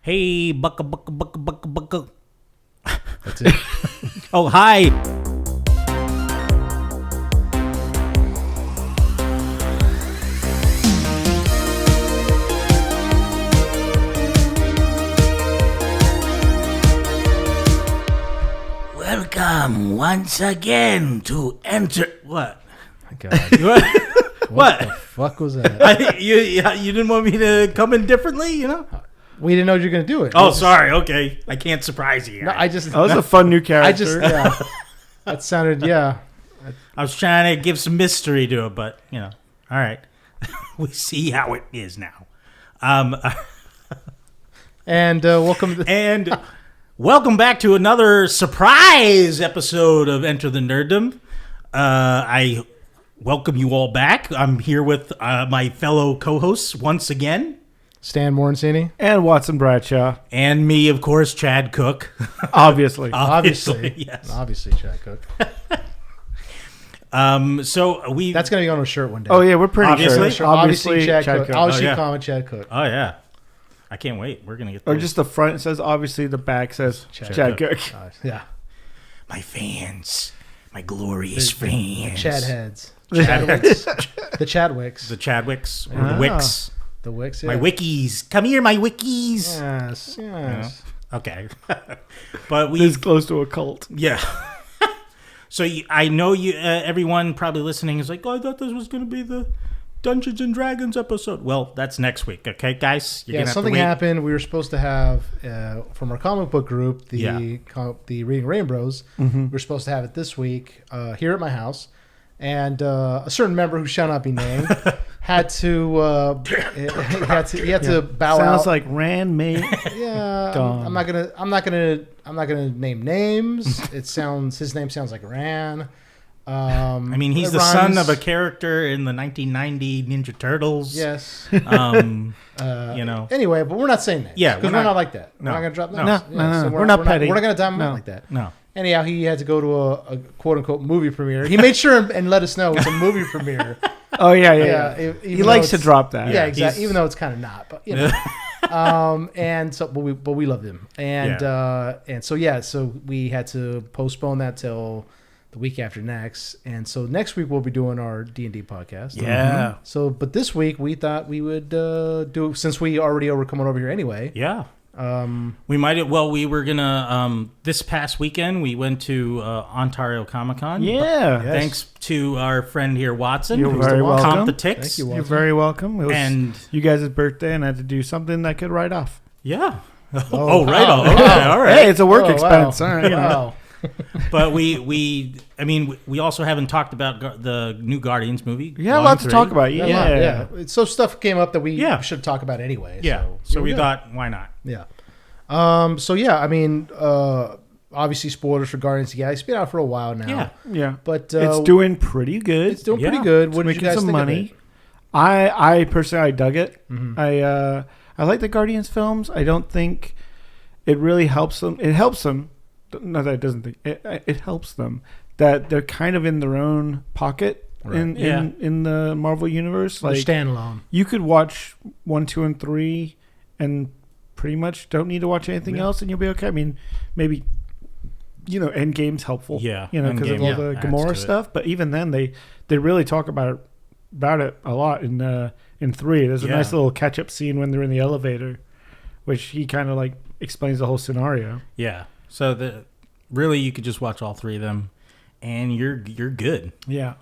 Hey, bucka. That's it. Oh, hi. Welcome once again to enter. What? God. What the fuck was that? You didn't want me to come in differently, you know? We didn't know you were going to do it. Oh, sorry. Okay. I can't surprise you. No, That was a fun new character. That sounded, yeah. I was trying to give some mystery to it, but, you know, all right. We see how it is now. And welcome to And welcome back to another surprise episode of Enter the Nerdom. I welcome you all back. I'm here with my fellow co-hosts once again. Stan Morensini. And Watson Bradshaw. And me, of course, Chad Cook. Obviously. Yes. Obviously, Chad Cook. So we That's going to be on a shirt one day. Oh, yeah, we're pretty Obviously. sure. Obviously, Chad Cook. Obviously, Oh, yeah. comment Chad Cook. Oh, yeah. I can't wait. We're going to get Or those. just the front says, obviously, the back says Chad Cook. Yeah. My fans. My glorious fans. Chad heads. Chadwicks. The Chadwicks. The Chadwicks. Or Ah. the Wicks. The Wicks, yeah. My wikis. Come here, my wikis. Yes, yes. Okay. But This close to a cult. Yeah. So I know you. Everyone probably listening is like, "Oh, I thought this was going to be the Dungeons and Dragons episode." Well, that's next week, okay, guys? You're gonna have Something to wait. happened. We were supposed to have from our comic book group, the Reading Rainbows. Mm-hmm. We were supposed to have it this week here at my house, and a certain member who shall not be named had to he had to bow out. Sounds like Rand mate. Yeah, Gone. I'm not gonna name names. His name sounds like Ran. I mean, he's it the son rhymes. of a character in the 1990 Ninja Turtles. Yes. You know. Anyway, but we're not saying names. Yeah, because we're we're not- not like that. no. We're not gonna drop No. names. No. So We're not petty. We're not gonna dive No. like that. No. Anyhow, he had to go to a quote unquote movie premiere. He made sure and let us know it's a movie premiere. Oh, yeah. He He likes to drop that. Yeah, Yeah, exactly. he's- Even though it's kind of not, but you know. And so, but we loved him, and so we had to postpone that till the week after next, and so next week we'll be doing our D&D podcast. Yeah. So, but this week we thought we would do, since we already were coming over here anyway. Yeah. We might. Well, we were gonna. This past weekend, we went to Ontario Comic Con. Yeah. Yes. Thanks to our friend here, Watson. You're who's very the welcome. Comp the Ticks. Thank you, You're Watson. very welcome. It was And you guys' birthday, and I had to do something that could write off. yeah. Oh, right wow. on. Okay, all right. Hey, it's a work Oh, wow. expense. All right. You know. Wow. But we also haven't talked about the new Guardians movie. Yeah, a Volume lot to 3. talk about. Yeah. So stuff came up that we Yeah. should talk about anyway. Yeah. So here we go. thought, why not? Yeah. Obviously spoilers for Guardians of the Galaxy. It's been out for a while now. Yeah. Yeah. But It's doing pretty good. It's doing Yeah. pretty good. What did Making you guys some think money. of it? I personally dug it. Mhm. I like the Guardians films. I don't think it really helps them. It helps them. No, that doesn't think it helps them that they're kind of in their own pocket Right. in the Marvel universe. They're Like standalone. you could watch 1, 2, and 3, and pretty much don't need to watch anything else, and you'll be okay. I mean, maybe Endgame's helpful. Yeah, because of Endgame, all yeah, the adds to Gamora it. stuff. But even then, they really talk about it a lot in 3. There's a Yeah. nice little catch up scene when they're in the elevator, which he kind of like explains the whole scenario. Yeah. So really you could just watch all three of them, and you're good. Yeah,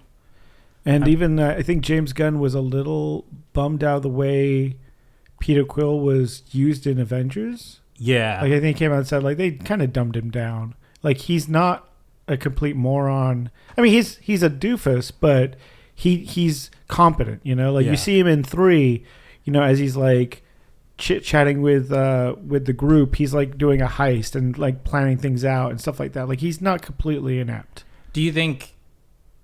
and even I think James Gunn was a little bummed out the way Peter Quill was used in Avengers. Yeah. Like I think he came out and said like they kind of dumbed him down. Like he's not a complete moron. I mean he's a doofus, but he's competent. Like Yeah. you see him in 3. As he's like chit chatting with the group, he's like doing a heist and like planning things out and stuff like that. Like he's not completely inept. Do you think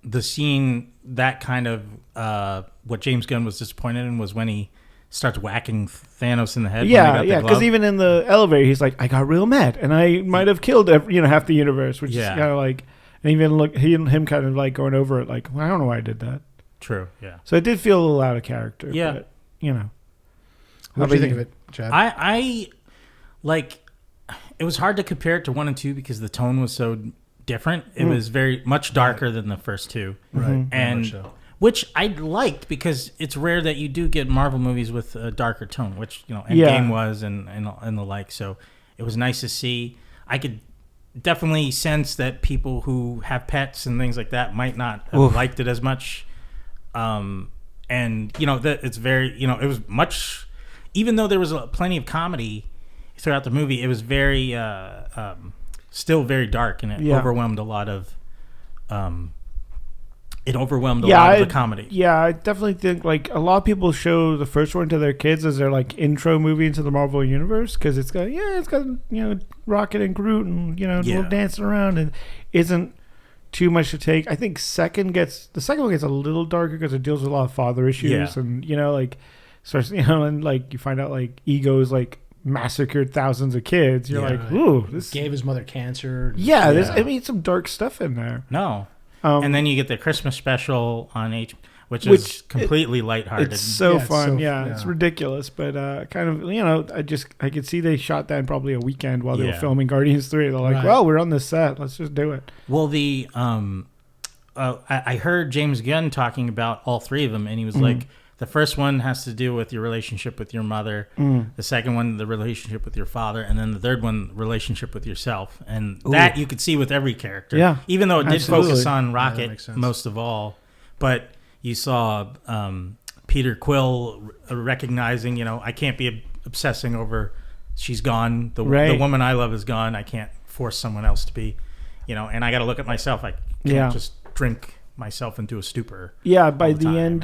the scene that kind of what James Gunn was disappointed in was when he starts whacking Thanos in the head? Yeah, because even in the elevator, he's like, "I got real mad, and I might have killed half the universe," which is kind of like, and even him kind of like going over it, like, well, I don't know why I did that. True. Yeah. So it did feel a little out of character. Yeah. But, What do you think of it, Chad? I like it was hard to compare it to 1 and 2 because the tone was so different. It was very much darker than the first two, Right. and So. which I liked because it's rare that you do get Marvel movies with a darker tone, which Endgame was and the like. So it was nice to see. I could definitely sense that people who have pets and things like that might not have liked it as much. And that it's very it was much, even though there was plenty of comedy throughout the movie, it was very still very dark, and it overwhelmed a lot of the comedy. Yeah, I definitely think like a lot of people show the first one to their kids as their like intro movie into the Marvel universe because it's got Rocket and Groot and little dancing around and isn't too much to take. I think the second one gets a little darker because it deals with a lot of father issues and starts and like you find out like Ego's like massacred thousands of kids. You're like, ooh, this gave his mother cancer. Yeah, there's some dark stuff in there. No. And then you get the Christmas special on which is completely lighthearted. It's so fun. It's ridiculous, but kind of I could see they shot that in probably a weekend while they were filming Guardians 3. They're like, well, we're on this set, let's just do it. Well, I heard James Gunn talking about all three of them, and he was like, the first one has to do with your relationship with your mother. The second one, the relationship with your father. And then the third one, relationship with yourself. And that you could see with every character. Yeah, even though it did focus on Rocket most of all. But you saw Peter Quill recognizing, I can't be obsessing over she's gone. The woman I love is gone. I can't force someone else to be, and I got to look at myself. I can't just drink myself into a stupor. Yeah, by the end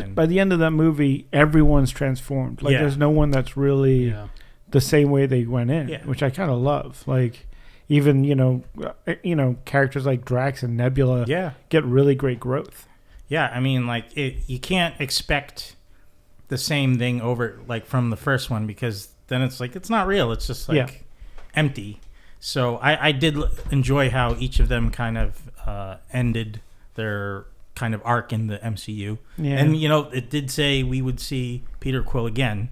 of that movie, everyone's transformed. Like there's no one that's really the same way they went in, which I kind of love. Like even characters like Drax and Nebula get really great growth. Yeah, I mean, like you can't expect the same thing over like from the first one because then it's like it's not real. It's just like empty. So I did enjoy how each of them kind of ended their kind of arc in the MCU. Yeah. And, it did say we would see Peter Quill again.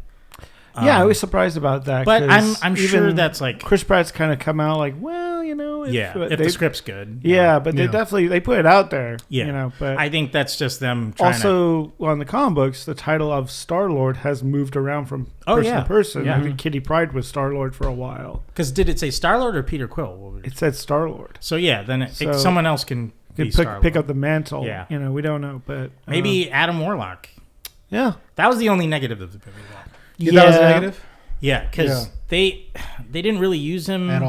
I was surprised about that. But I'm sure that's like... Chris Pratt's kind of come out like, well, if the script's good. Yeah, but they definitely... They put it out there. Yeah. But I think that's just them trying on the comic books, the title of Star-Lord has moved around from person to person. I think Kitty Pryde was Star-Lord for a while. Because did it say Star-Lord or Peter Quill? It said Star-Lord. So, then someone else can... pick up the mantle. Yeah. We don't know, but maybe Adam Warlock. Yeah, that was the only negative of the movie. That was a negative. Yeah, because they didn't really use him at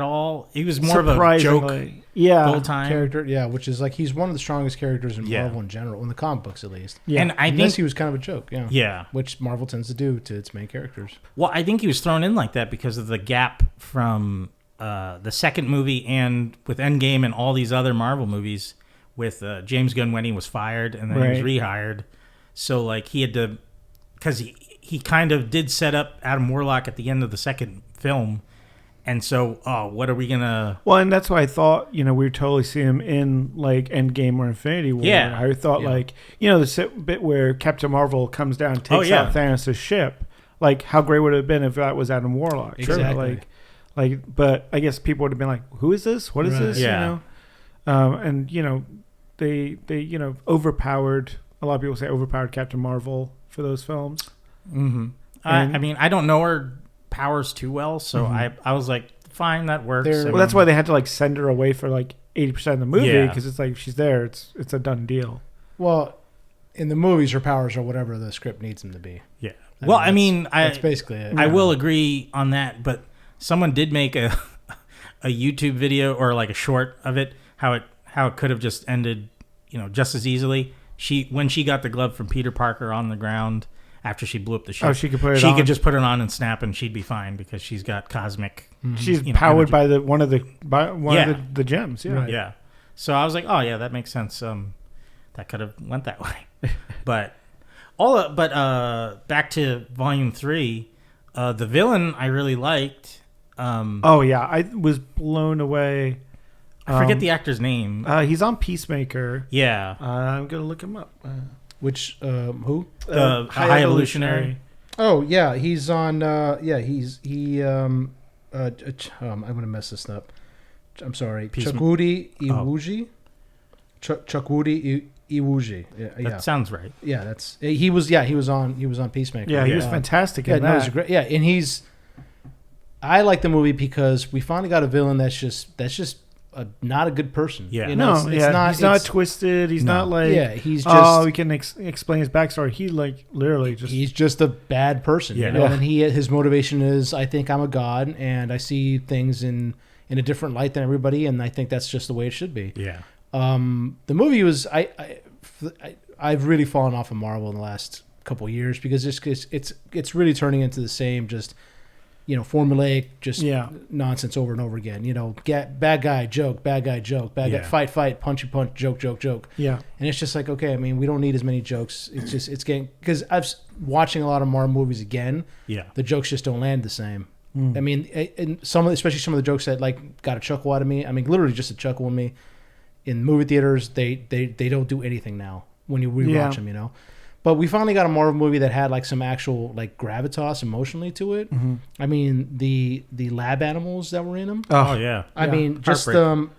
all. He was more of a joke. The whole time character. Which is like he's one of the strongest characters in Marvel in general, in the comic books at least. Yeah, and I think he was kind of a joke. Yeah, which Marvel tends to do to its main characters. Well, I think he was thrown in like that because of the gap from the second movie and with Endgame and all these other Marvel movies with James Gunn when he was fired and then he was rehired. So like he had to, because he kind of did set up Adam Warlock at the end of the second film. And so, what are we going to... Well, and that's why I thought, we would totally see him in like Endgame or Infinity War. Yeah. I thought like, the bit where Captain Marvel comes down and takes out Thanos' ship. Like how great would it have been if that was Adam Warlock? Exactly. But I guess people would have been like, "Who is this? What is this?" Yeah. And they overpowered. A lot of people say overpowered Captain Marvel for those films. Mm-hmm. I mean, I don't know her powers too well, so I was like, fine, that works. Well, that's why they had to like send her away for like 80% of the movie because it's like if she's there, it's a done deal. Well, in the movies, her powers are whatever the script needs them to be. Yeah. That's basically it. I will agree on that, but someone did make a YouTube video or like a short of it, how it could have just ended, just as easily. When she got the glove from Peter Parker on the ground after she blew up the ship, she could put it on. She could just put it on and snap, and she'd be fine because she's got cosmic. She's powered energy. By one of the gems. Yeah. Right. Yeah. So I was like, oh yeah, that makes sense. That could have went that way, but back to Volume 3, the villain I really liked. I was blown away. I forget the actor's name. He's on Peacemaker. Yeah. I'm going to look him up. Which, who? The High Evolutionary. Oh, yeah. He's on, I'm gonna mess this up. I'm sorry. Peacemaker. Chukwudi Iwuji. Chukwudi Iwuji. That sounds right. Yeah, he was on Peacemaker. Yeah, he was fantastic in that. No, he was great. Yeah, and I like the movie because we finally got a villain that's just not a good person. Yeah. You know, he's not twisted. He's not like, he's just, we can explain his backstory. He like literally just, he's just a bad person. Yeah. You know? And his motivation is, I think I'm a god and I see things in a different light than everybody, and I think that's just the way it should be. Yeah. The movie was, I've really fallen off of Marvel in the last couple of years because it's really turning into the same just, formulaic, just nonsense over and over again. Bad guy, joke, bad guy, guy, fight, punchy, punch, joke. Yeah. And it's just like, okay, I mean, we don't need as many jokes. It's getting, because watching a lot of Marvel movies again. Yeah. The jokes just don't land the same. I mean, and especially some of the jokes that like got a chuckle out of me. I mean, literally just a chuckle in me. In movie theaters, they don't do anything now when you rewatch them, But we finally got a Marvel movie that had like some actual like gravitas emotionally to it. Mm-hmm. I mean, the lab animals that were in them. Oh yeah. I mean, just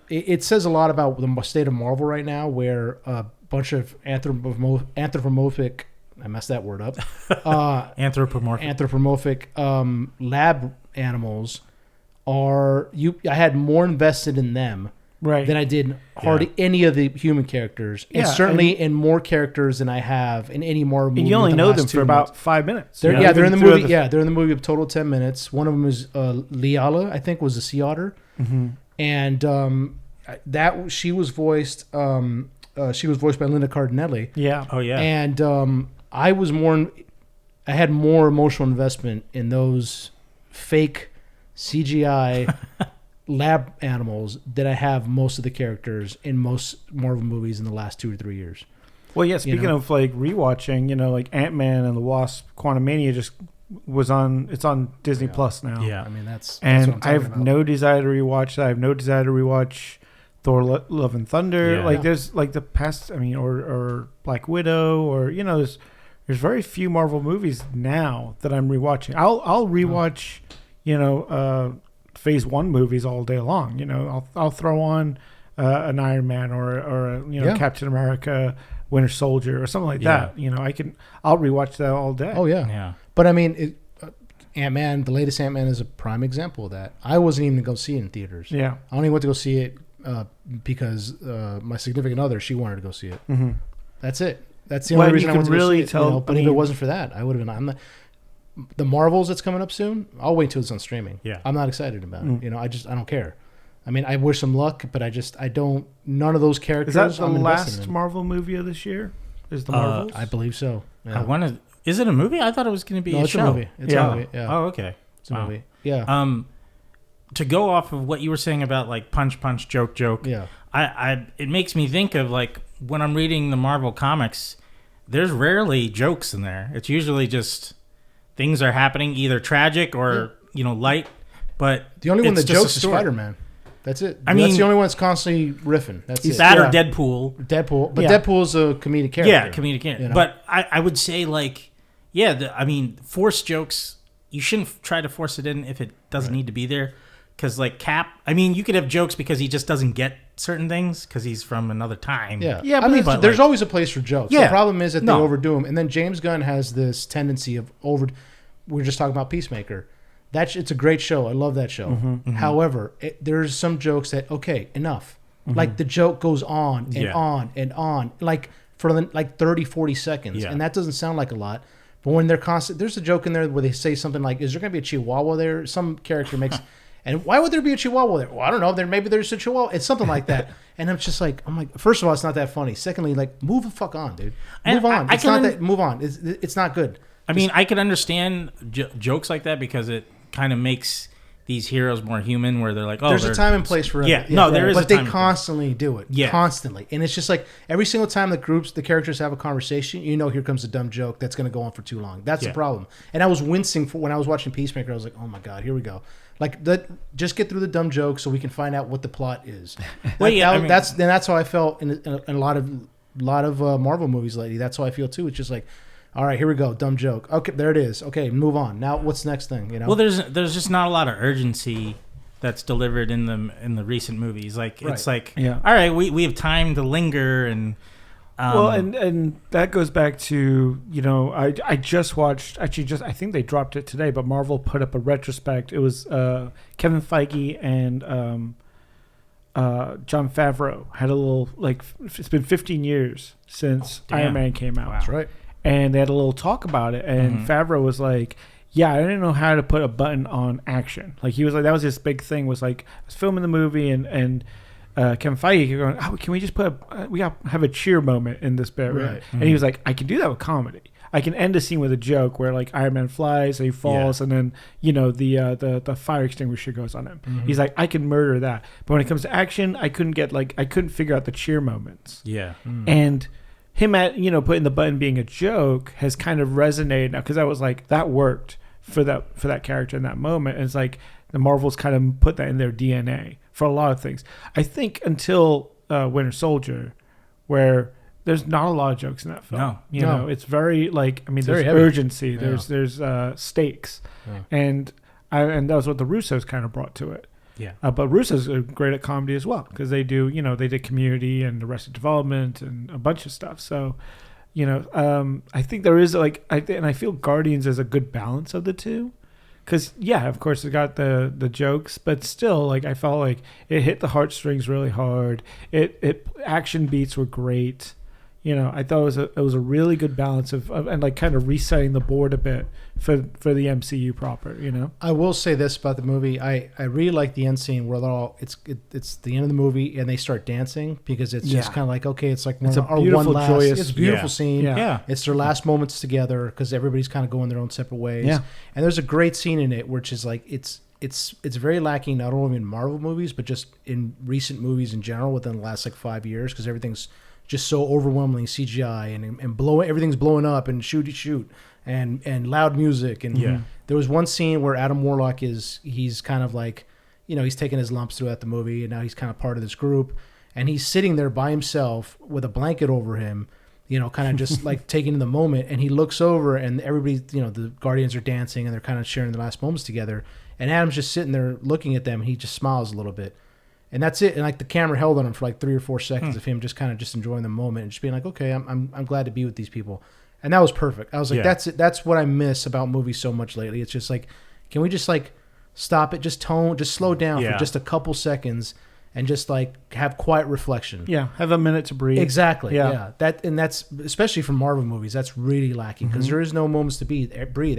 it says a lot about the state of Marvel right now, where a bunch of anthropomorphic. I messed that word up. Anthropomorphic lab animals are I had more invested in them than I did hardly any of the human characters, and certainly in more characters than I have in any more movie. And you only know them for about 5 minutes. They're in the movie. They're in the movie a total of 10 minutes. One of them is Liala, I think, was a sea otter, and that she was voiced by Linda Cardinelli. Yeah. Oh yeah. And I had more emotional investment in those fake CGI lab animals than I have most of the characters in most Marvel movies in the last 2 or 3 years. Well, yeah, speaking of like rewatching, like Ant-Man and the Wasp Quantumania just was on, it's on Disney Plus now. Yeah. I mean, that's and what I'm talking I have about. no desire to rewatch that. I have no desire to rewatch Thor Love and Thunder. Yeah. There's like the past, or Black Widow, or, there's very few Marvel movies now that I'm rewatching. I'll rewatch, Phase 1 movies all day long. I'll throw on an Iron Man or Captain America, Winter Soldier, or something like that. I'll rewatch that all day. Oh yeah. But I mean, Ant-Man, the latest Ant-Man is a prime example of that. I wasn't even going to go see it in theaters. Yeah. I only went to go see it because my significant other, she wanted to go see it. Mm-hmm. That's it. That's the only reason I went to go see it. But if it wasn't for that, I would have been. The Marvels that's coming up soon, I'll wait till it's on streaming. Yeah. I'm not excited about it. I don't care. I mean, I wish them luck, but I don't. None of those characters. Is that the last Marvel movie of this year? Is the Marvels? I believe so. Yeah. Is it a movie? I thought it was going to be a show. A movie. It's a movie. Yeah. Oh, okay. It's a movie. Yeah. To go off of what you were saying about like punch, joke. Yeah. It makes me think of like when I'm reading the Marvel comics, there's rarely jokes in there. It's usually just things are happening, either tragic or light. But the only one that jokes is Spider-Man. That's it. That's the only one that's constantly riffing. That's it. That or Deadpool. But Deadpool's a comedic character. Yeah, comedic character. But I would say like, forced jokes, you shouldn't try to force it in if it doesn't need to be there. Because like Cap, you could have jokes because he just doesn't get certain things because he's from another time. Yeah. But there's always a place for jokes. Yeah. The problem is that they overdo them. And then James Gunn has this tendency of we're just talking about Peacemaker. It's a great show. I love that show. Mm-hmm. However, there's some jokes that, enough. Mm-hmm. Like the joke goes on and on and on, like for like 30, 40 seconds. Yeah. And that doesn't sound like a lot. But when they're constant, there's a joke in there where they say something like, is there going to be a Chihuahua there? Some character makes... And why would there be a Chihuahua there? Well, I don't know. Maybe there's a Chihuahua. It's something like that. And I'm like, first of all, it's not that funny. Secondly, like, move the fuck on, dude. Move on. Move on. It's not good. I can understand jokes like that because it kind of makes these heroes more human, where they're like, there's a time and place for it. Yeah, no, there is. But they constantly do it. Yeah, constantly. And it's just like every single time the characters have a conversation, here comes a dumb joke that's going to go on for too long. That's the problem. And I was wincing when I was watching Peacemaker. I was like, oh my god, here we go. Like just get through the dumb joke so we can find out what the plot is. That's how I felt in a lot of Marvel movies lately. That's how I feel too. It's just like, All right, here we go. Dumb joke. Okay, there it is. Okay, move on. Now, what's the next thing? You know. Well, there's just not a lot of urgency that's delivered in the recent movies. Like it's like, all right, we have time to linger and. Well, and that goes back to, I just watched, I think they dropped it today, but Marvel put up a retrospect. It was Kevin Feige and Jon Favreau had a little, it's been 15 years since Iron Man came out. Wow. That's right. And they had a little talk about it, and Favreau was like, yeah, I didn't know how to put a button on action. Like, he was like, that was his big thing, was like, I was filming the movie, and Kevin Feige going, can we just we got have a cheer moment in this bit, right? And he was like, I can do that with comedy. I can end a scene with a joke where like Iron Man flies, and he falls, and then the fire extinguisher goes on him. He's like, I can murder that. But when it comes to action, I couldn't figure out the cheer moments. Yeah, and him putting the button being a joke has kind of resonated now, because I was like, that worked for that character in that moment. And it's like the Marvels kind of put that in their DNA for a lot of things. I think until Winter Soldier, where there's not a lot of jokes in that film. No. You know, it's very there's heavy. urgency, Yeah. there's stakes. Yeah. And that was what the Russos kind of brought to it. Yeah. But Russos are great at comedy as well, because they do, they did Community and Arrested Development and a bunch of stuff. So, I think there is and I feel Guardians is a good balance of the two. Because, of course, it got the jokes, but still, I felt like it hit the heartstrings really hard. It action beats were great. I thought it was a really good balance of kind of resetting the board a bit for the MCU proper. I will say this about the movie: I really like the end scene where it's the end of the movie and they start dancing, because it's just kind of like, okay, it's like it's a joyous, it's a beautiful scene. Yeah. It's their last moments together, because everybody's kind of going their own separate ways. Yeah. And there's a great scene in it which is like it's very lacking, not only in Marvel movies but just in recent movies in general within the last 5 years, because everything's just so overwhelmingly CGI and everything's blowing up and shoot and loud music. And there was one scene where Adam Warlock he's kind of like, he's taking his lumps throughout the movie, and now he's kind of part of this group, and he's sitting there by himself with a blanket over him, kind of just taking in the moment. And he looks over, and everybody, the Guardians are dancing and they're kind of sharing the last moments together, and Adam's just sitting there looking at them, and he just smiles a little bit. And that's it. And the camera held on him for 3 or 4 seconds of him just kind of just enjoying the moment and just being like, okay, I'm glad to be with these people. And that was perfect. I was like, that's it. That's what I miss about movies so much lately. It's just can we just stop it, just slow down for just a couple seconds and just have quiet reflection. Yeah, have a minute to breathe. Exactly. Yeah. That's especially from Marvel movies, that's really lacking, because there is no moments to breathe.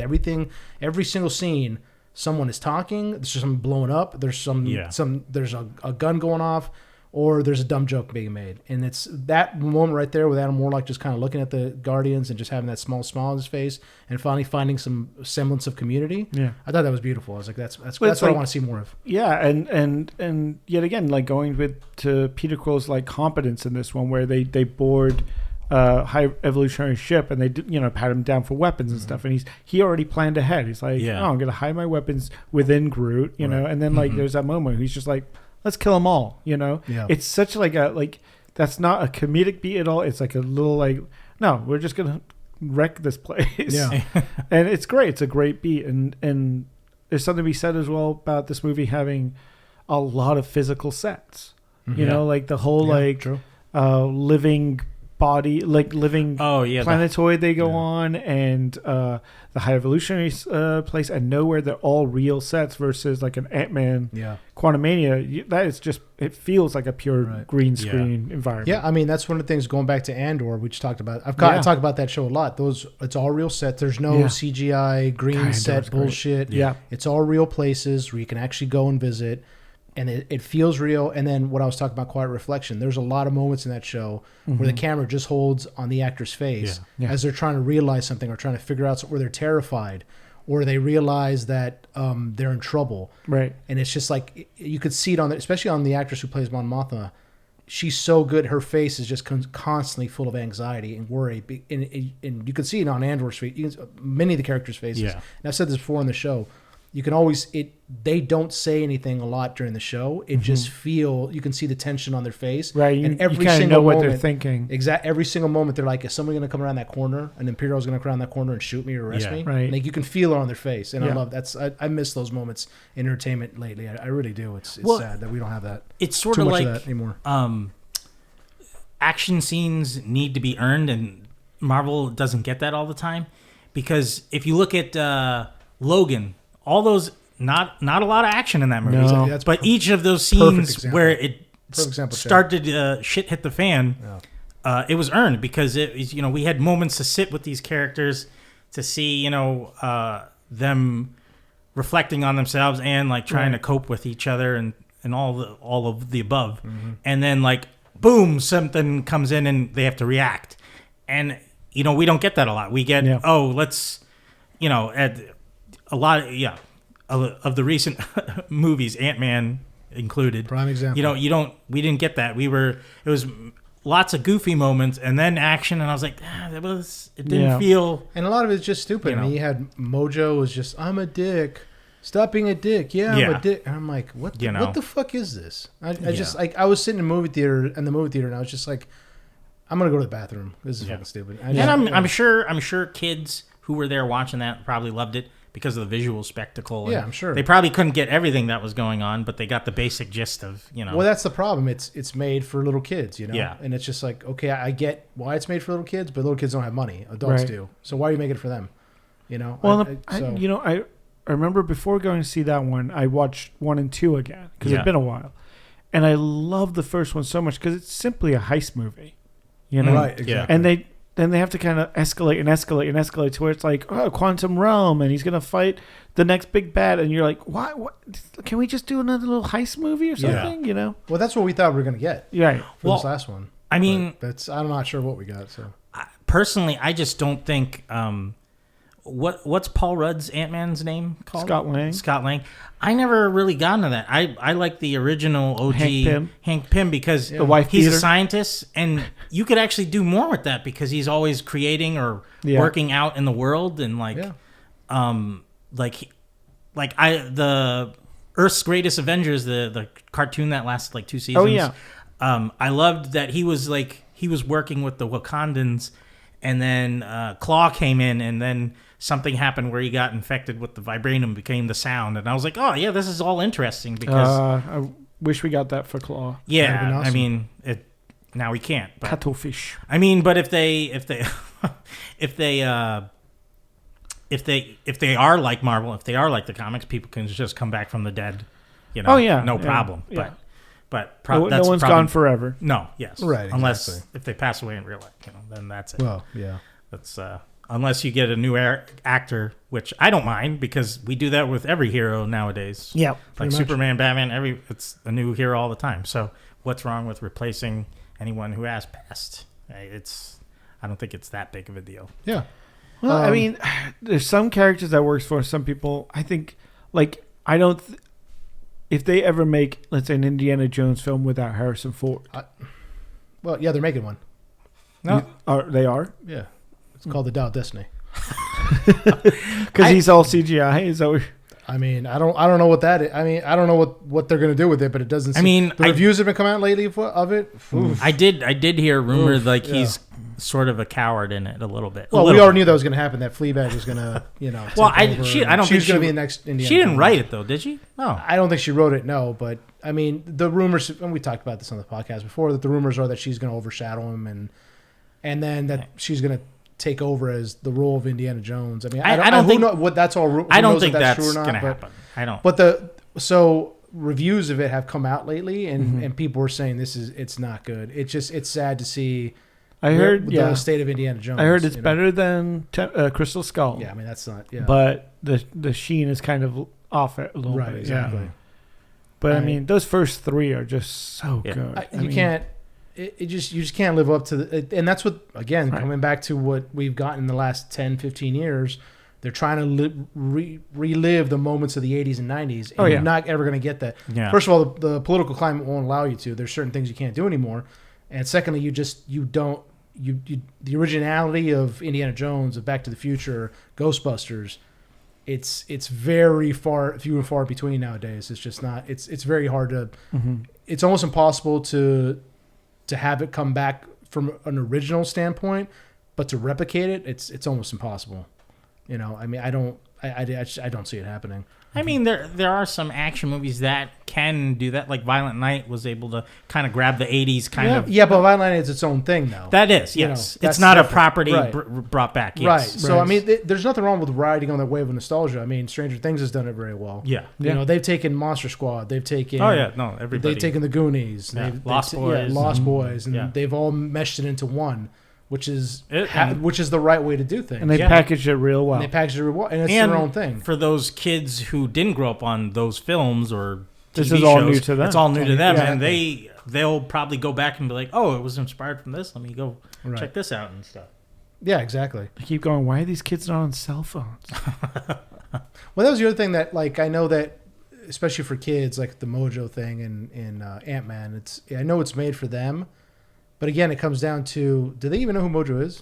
Every single scene, someone is talking, there's something blowing up, there's there's a gun going off, or there's a dumb joke being made. And it's that moment right there with Adam Warlock just kind of looking at the Guardians and just having that small smile on his face and finally finding some semblance of community. Yeah. I thought that was beautiful. I was like, that's what I want to see more of. Yeah, and yet again, going to Peter Quill's competence in this one, where they board high evolutionary ship, and they pat him down for weapons and stuff, and he already planned ahead. He's like, I'm gonna hide my weapons within Groot, and then there's that moment where he's just like, let's kill them all. It's such that's not a comedic beat at all. It's like a little no, we're just gonna wreck this place. And it's great. It's a great beat, and there's something to be said as well about this movie having a lot of physical sets. The whole living body, living planetoid they go on, and the high evolutionary place, and nowhere, they're all real sets, versus an Ant-Man Quantumania, that is just, it feels like a pure green screen environment. Yeah, I mean, that's one of the things, going back to Andor, we just talked about. I talk about that show a lot. It's all real sets. There's no CGI green set bullshit. Yeah. It's all real places where you can actually go and visit, and it feels real. And then what I was talking about, quiet reflection, there's a lot of moments in that show where the camera just holds on the actor's face as they're trying to realize something, or trying to figure out, where they're terrified, or they realize that they're in trouble. Right. And it's just you could see it especially on the actress who plays Mon Mothma. She's so good. Her face is just constantly full of anxiety and worry. And you could see it on Andor's face, many of the characters' faces. Yeah. And I've said this before on the show. you can always they don't say anything a lot during the show. It just you can see the tension on their face. Right. And every you kind of single know what moment, they're thinking. Every single moment they're like, is someone going to come around that corner? An Imperial's going to come around that corner and shoot me or arrest me? Right. Like you can feel it on their face. And I love I miss those moments in entertainment lately. I really do. It's sad that we don't have that. It's sort Too of much like of that anymore. Action scenes need to be earned, and Marvel doesn't get that all the time. Because if you look at Logan, all those not a lot of action in that movie. No. That's but each of those scenes where it started shit hit the fan, it was earned because we had moments to sit with these characters to see them reflecting on themselves and like trying to cope with each other and all of the above, and then like boom, something comes in and they have to react, and we don't get that a lot. We get let's at a lot of the recent movies, Ant-Man included, prime example. We didn't get that. It was lots of goofy moments and then action, and I was like, it didn't feel. And a lot of it's just stupid. I mean, you had Mojo was just, I'm a dick. Stop being a dick. I'm a dick. And I'm like, what the fuck is this? I just like I was sitting in the movie theater and I was just like, I'm gonna go to the bathroom. This is fucking stupid. I'm sure kids who were there watching that probably loved it because of the visual spectacle. Yeah, I'm sure. They probably couldn't get everything that was going on, but they got the basic gist of, Well, that's the problem. It's made for little kids, Yeah. And it's just like, okay, I get why it's made for little kids, but little kids don't have money. Adults do. So why are you making it for them? Well, I remember before going to see that one, I watched 1 and 2 again because it'd been a while. And I love the first one so much because it's simply a heist movie. Right, exactly. And then they have to kind of escalate to where it's like, oh, quantum realm, and he's gonna fight the next big bad, and you're like, why? What? Can we just do another little heist movie or something? Well, that's what we thought we were gonna get. Right. For this last one. I mean, I'm not sure what we got. So personally, I just don't think. What's Paul Rudd's Ant-Man's name called? Scott Lang. I never really got into that. I like the original OG Hank Pym because the wife he's beater. a scientist, and you could actually do more with that because he's always creating or working out in the world and the Earth's Greatest Avengers, the cartoon that lasted like 2 seasons. Oh yeah. I loved that he was working with the Wakandans, and then Claw came in, and then something happened where he got infected with the vibranium, became the sound, and I was like, oh yeah, this is all interesting because I wish we got that for Claw. Yeah, awesome. I mean, now we can't. But, Cuttlefish. I mean, but if they are like Marvel, if they are like the comics, people can just come back from the dead. Oh yeah, no problem. Yeah. But no one's gone forever. No, yes, right. Unless if they pass away in real life, then that's it. Well, yeah, that's. Unless you get a new actor, which I don't mind because we do that with every hero nowadays. Yeah, like Superman, Batman, it's a new hero all the time. So what's wrong with replacing anyone who has passed? I don't think it's that big of a deal. Yeah. Well, I mean, there's some characters that works for some people. I think, if they ever make, let's say, an Indiana Jones film without Harrison Ford. Well, yeah, they're making one. No, they are. Yeah. It's called The Dial of Destiny. Because he's all CGI. Is that what? I mean, I don't know what that is. I mean, I don't know what they're going to do with it, but it doesn't seem... I mean... The reviews have been coming out lately of it. Oof. I did hear rumor he's sort of a coward in it a little bit. Well, we already knew that was going to happen, that Fleabag was going to, well, I don't think she's going to be the next Indiana She didn't write it, though, did she? No. I don't think she wrote it, no. But, I mean, the rumors... And we talked about this on the podcast before, that the rumors are that she's going to overshadow him and then that she's going to take over as the role of Indiana Jones. I mean, I don't think what that's all. I don't think that's going to happen. I don't. But reviews of it have come out lately, and people were saying it's not good. It's sad to see. I heard the state of Indiana Jones. I heard it's better than Crystal Skull. Yeah, I mean that's not. Yeah. But the sheen is kind of off it a little bit. Right, exactly. Yeah. But I mean, those first 3 are just so good. You can't. You just can't live up to the, and that's what, again, coming back to what we've gotten in the last 10, 15 years, they're trying to relive the moments of the 80s and 90s, and you're not ever going to get that. Yeah. First of all, the political climate won't allow you to. There's certain things you can't do anymore. And secondly, the originality of Indiana Jones, of Back to the Future, Ghostbusters, it's very few and far between nowadays. It's just not. It's very hard to. It's almost impossible to have it come back from an original standpoint, but to replicate it, it's almost impossible. You know, I mean, I don't see it happening. I mean, there are some action movies that can do that. Like Violent Night was able to kind of grab the 80s kind of. Yeah, but Violent Night is its own thing, though. That is, yes. You know, it's not different. a property Right. Brought back. Yes. Right. So, I mean, there's nothing wrong with riding on that wave of nostalgia. I mean, Stranger Things has done it very well. Yeah. You know, they've taken Monster Squad. They've taken... Oh, yeah. No, everybody. They've taken the Goonies. Yeah. Lost Boys. And they've all meshed it into one, which is the right way to do things. And they packaged it real well. And it's their own thing. For those kids who didn't grow up on those films or TV this is all shows, new to them. It's all new to them. Yeah. And they'll probably go back and be like, oh, it was inspired from this. Let me go check this out and stuff. Yeah, exactly. I keep going, why are these kids not on cell phones? Well, that was the other thing that, like, I know that, especially for kids, like the Mojo thing in Ant-Man, I know it's made for them. But again, it comes down to, do they even know who Mojo is?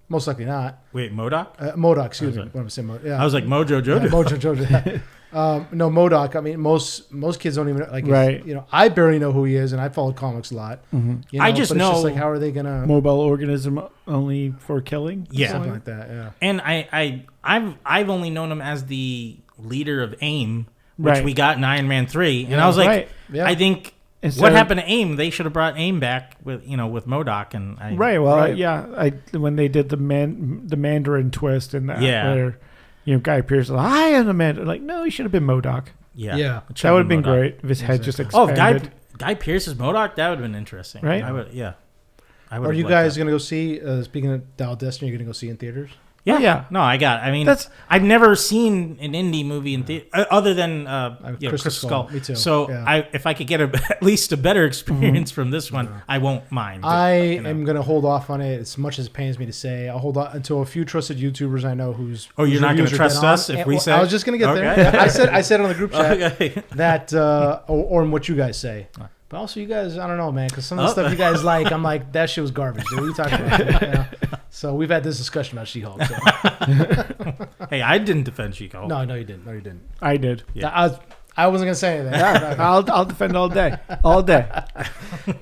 Most likely not. Wait, MODOK? MODOK, excuse me. What am I saying? Yeah. I was like, Mojo Jojo. Yeah, Mojo Jojo. No, MODOK. I mean, most kids don't even like. Right. You know, I barely know who he is, and I follow comics a lot. Mm-hmm. You know, I just but know it's just like, how are they gonna mobile organism only for killing? Yeah, something like that. Yeah. And I've only known him as the leader of AIM, which we got in Iron Man 3, and I was like, I think. What happened to AIM? They should have brought AIM back with MODOK and when they did the Mandarin twist and that, Yeah. where Guy Pearce was like, I am the Mandarin. Like, no, he should have been MODOK. Yeah. That would have been great if his head just expanded. Guy Pearce's MODOK, that would have been interesting, right? I would. Are you guys gonna go see? Speaking of Dial Destiny, you're gonna go see in theaters? Yeah. No, I mean, I've never seen an indie movie in theater other than Crystal Skull. Me too. So if I could get at least a better experience from this one, I won't mind. I am going to hold off on it as much as it pains me to say. I'll hold off until a few trusted YouTubers I know whose. Oh, you're not going to trust us if we say? I was just going to get there. I said on the group chat that or what you guys say. But also, you guys, I don't know, man, because some of the stuff you guys like, I'm like, that shit was garbage, dude. What are you talking about? You know? So we've had this discussion about She-Hulk. So. Hey, I didn't defend She-Hulk. No, you didn't. I did. Yeah. I wasn't gonna say anything. I'll defend all day. That's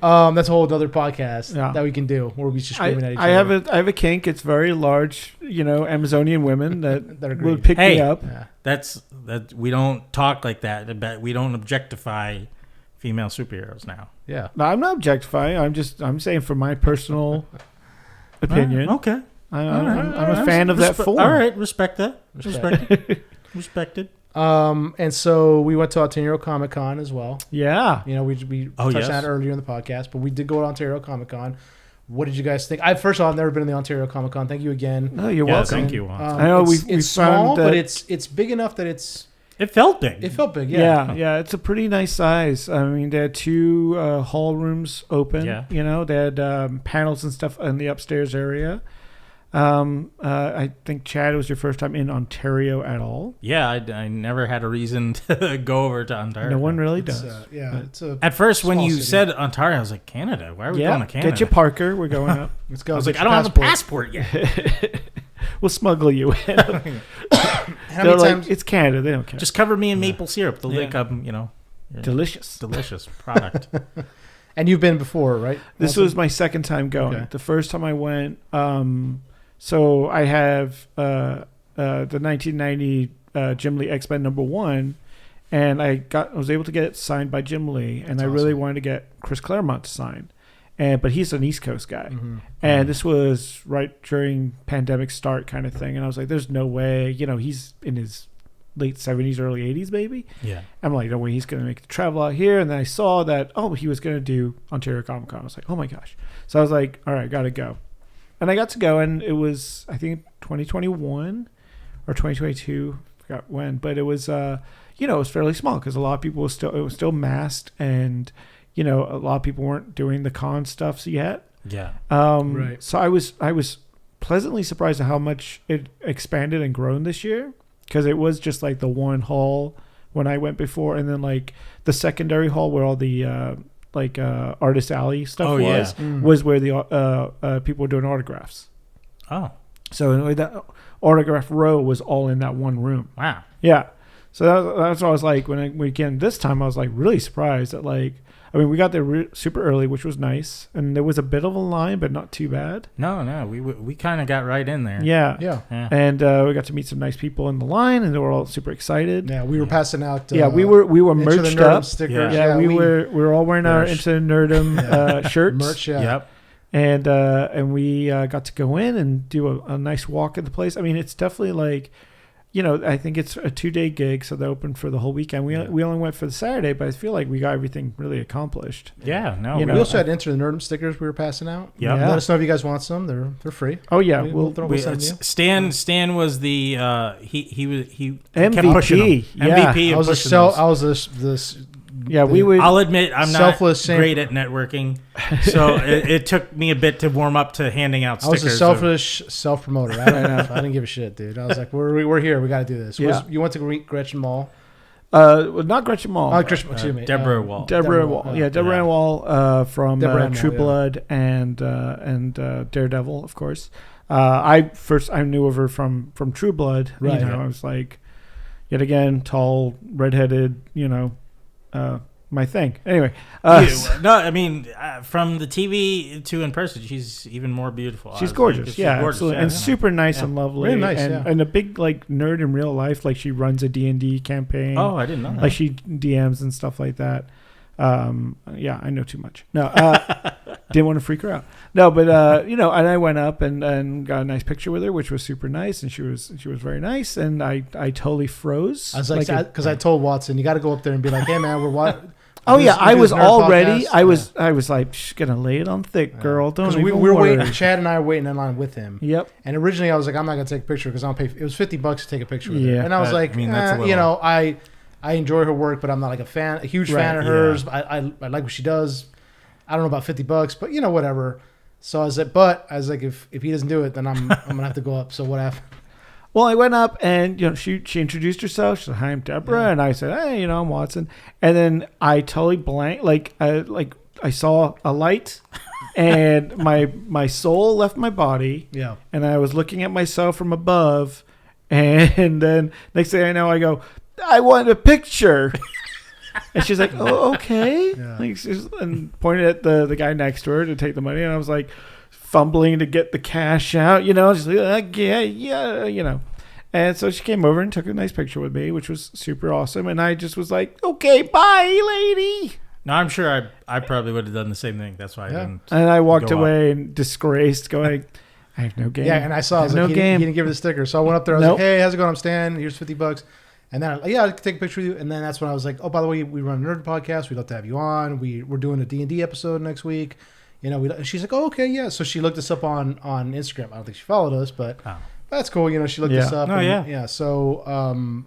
a whole other podcast that we can do where we just screaming at each other. I have a kink. It's very large, Amazonian women that will pick me up. Yeah. That's we don't talk like that. But we don't objectify female superheroes now. Yeah. No, I'm not objectifying. I'm saying from my personal opinion. Okay. I'm a fan of that form. All right, respect that. Respected. And so we went to Ontario Comic Con as well. Yeah. We touched on that earlier in the podcast, but we did go to Ontario Comic Con. What did you guys think? First of all, I've never been to the Ontario Comic Con. Thank you again. No, you're welcome. Thank you. I know it's small, but it's big enough that it felt big. It felt big, yeah. Yeah, it's a pretty nice size. I mean, they had 2 hall rooms open. Yeah. They had panels and stuff in the upstairs area. I think, Chad, it was your first time in Ontario at all. Yeah, I never had a reason to go over to Ontario. No one really does. At first, when you said Ontario, I was like, Canada? Why are we going to Canada? Get your Parker. We're going up. Let's go. I was like, I don't have a passport yet. We'll smuggle you in. They're like, it's Canada. They don't care. Just cover me in maple syrup. They'll think I'm, delicious product. And you've been before, right? This was my second time going. Okay. The first time I went, so I have the 1990 Jim Lee X-Men #1, and I was able to get it signed by Jim Lee, and I really wanted to get Chris Claremont to sign. But he's an East Coast guy. Mm-hmm. And this was right during pandemic start kind of thing. And I was like, there's no way, he's in his late 70s, early 80s, maybe. Yeah. I'm like, no way he's going to make the travel out here. And then I saw that, he was going to do Ontario Comic Con. I was like, oh my gosh. So I was like, all right, got to go. And I got to go, and it was, I think, 2021 or 2022. I forgot when. But it was, it was fairly small because a lot of people it was still masked, and a lot of people weren't doing the con stuff yet. Yeah. Right. So I was pleasantly surprised at how much it expanded and grown this year, because it was just like the one hall when I went before, and then like the secondary hall where all the Artist Alley stuff was where the people were doing autographs. Oh. So anyway, that autograph row was all in that one room. Wow. Yeah. So that's what I was like when this time I was like really surprised that like, I mean, we got there super early, which was nice, and there was a bit of a line, but not too bad. No, we kind of got right in there. Yeah. And we got to meet some nice people in the line, and they were all super excited. Yeah, we were passing out. We were merched up. Stickers. Yeah, we were all wearing our Into the Nerdom shirts. Merch. Yeah. Yep. And we got to go in and do a nice walk in the place. I mean, it's definitely like, I think it's a 2-day gig, so they're open for the whole weekend. We only went for the Saturday, but I feel like we got everything really accomplished. Yeah, no. We also had Enter the Nerdom stickers we were passing out. Yeah. Let us know if you guys want some. They're free. Oh yeah, we'll send you. Stan was the he MVP. kept pushing him. Yeah. MVP. I was this. Yeah, we would. I'll admit I'm not selfless great at networking, so it took me a bit to warm up to handing out stickers. I was a selfish self-promoter. I didn't give a shit, dude. I was like, we're here. We got to do this. Yeah. You went to Gretchen Mall. Not Gretchen Mall. Excuse me. Deborah Wall. Deborah Wall. Yeah, Deborah Wall from True Wall, Blood and Daredevil, of course. I knew of her from True Blood. Right. I was like, yet again, tall, redheaded. My thing. Anyway, no, I mean, from the TV to in person, she's even more beautiful. She's gorgeous. She's gorgeous, absolutely, and super nice and lovely. Really nice, and a big like nerd in real life. Like she runs a D&D campaign. Oh, I didn't know that. Like she DMs and stuff like that. Yeah, I know too much. No, didn't want to freak her out. No, but and I went up and got a nice picture with her, which was super nice, and she was very nice, and I totally froze. I was like, because I told Watson, you got to go up there and be like, hey man, we're what. Oh yeah, I was all ready. I was like, shh, gonna lay it on thick, girl. Don't even we were worry. waiting. Chad and I were waiting in line with him. Yep. And originally I was like, I'm not gonna take a picture because I don't pay. It was $50 to take a picture with her. And I was like, that's a little... I enjoy her work, but I'm not like a huge fan of hers. Yeah. I like what she does. I don't know about $50, but whatever. So I was like, if he doesn't do it, then I'm gonna have to go up. So what happened? Well, I went up and she introduced herself. She said, "Hi, I'm Deborah," and I said, "Hey, I'm Watson." And then I totally blanked. Like I saw a light, and my soul left my body. Yeah. And I was looking at myself from above, and then next thing I know, I go, "I want a picture." And she's like, "Oh, okay." Yeah. And pointed at the guy next to her to take the money, and I was like, fumbling to get the cash out, just like, yeah. And so she came over and took a nice picture with me, which was super awesome. And I just was like, okay, bye, lady. No, I'm sure I probably would have done the same thing. That's why I didn't. And I walked away and disgraced, going, I have no game. Yeah, and I saw, he didn't give her the sticker. So I went up there, I was like, hey, how's it going? I'm Stan. Here's $50. And then, I could take a picture with you. And then that's when I was like, oh, by the way, we run a Nerd podcast. We'd love to have you on. We're doing a D&D episode next week. She's like, oh, okay, yeah. So she looked us up on Instagram. I don't think she followed us, but that's cool. She looked us up. Yeah. So,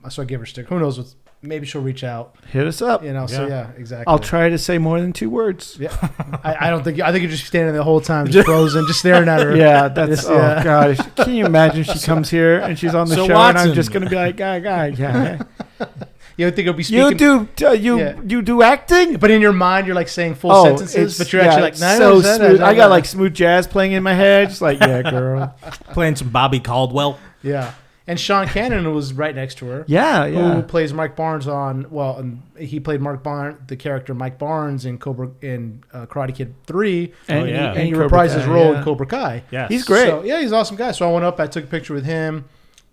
so I gave her a stick. Who knows? Maybe she'll reach out. Hit us up. So yeah, exactly. I'll try to say more than 2 words. Yeah. I don't think. I think you're just standing there the whole time, just frozen, just staring at her. Yeah, that's. Oh god, can you imagine? She comes here and she's on the show, Watson. And I'm just gonna be like, yeah. You would think it'll be speaking. You do acting, but in your mind you're like saying full sentences, but you're actually like, so smooth. I got like smooth jazz playing in my head, just like, yeah, girl, playing some Bobby Caldwell. Yeah, and Sean Cannon was right next to her. Yeah. Who plays Mike Barnes and he played the character Mike Barnes in Karate Kid 3, and he reprised his role in Cobra Kai. Yeah, he's great. So, he's an awesome guy. So I went up, I took a picture with him.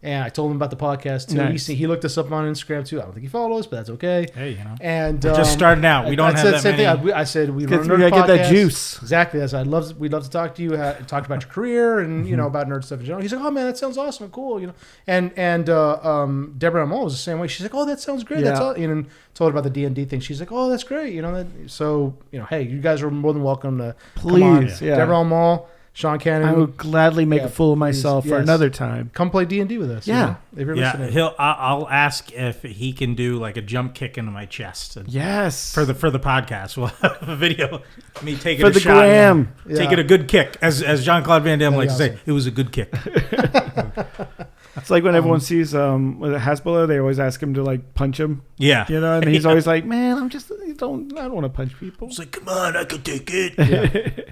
And I told him about the podcast too. Nice. He looked us up on Instagram too. I don't think he followed us, but that's okay. Hey, and we're just starting out. We don't have that many. I said we gotta get that juice. Exactly. I said we'd love to talk to you. Talk about your carer and about nerd stuff in general. He's like, oh man, that sounds awesome and cool. And Deborah Amol was the same way. She's like, oh, that sounds great. Yeah. That's all. And told her about the D&D thing. She's like, oh, that's great. So hey, you guys are more than welcome to please. Come on. Yeah. Deborah Amol. Sean Cannon. I would gladly make a fool of myself for another time. Come play D&D with us. Yeah. If you're listening. I'll ask if he can do like a jump kick into my chest. Yes. For the podcast. We'll have a video. Me taking for a the shot. gram. Taking a good kick. As Jean-Claude Van Damme likes to say, it was a good kick. It's like when everyone sees Hasbulla, they always ask him to like punch him. Yeah. And he's always like, man, I don't want to punch people. It's like, come on, I can take it. Yeah.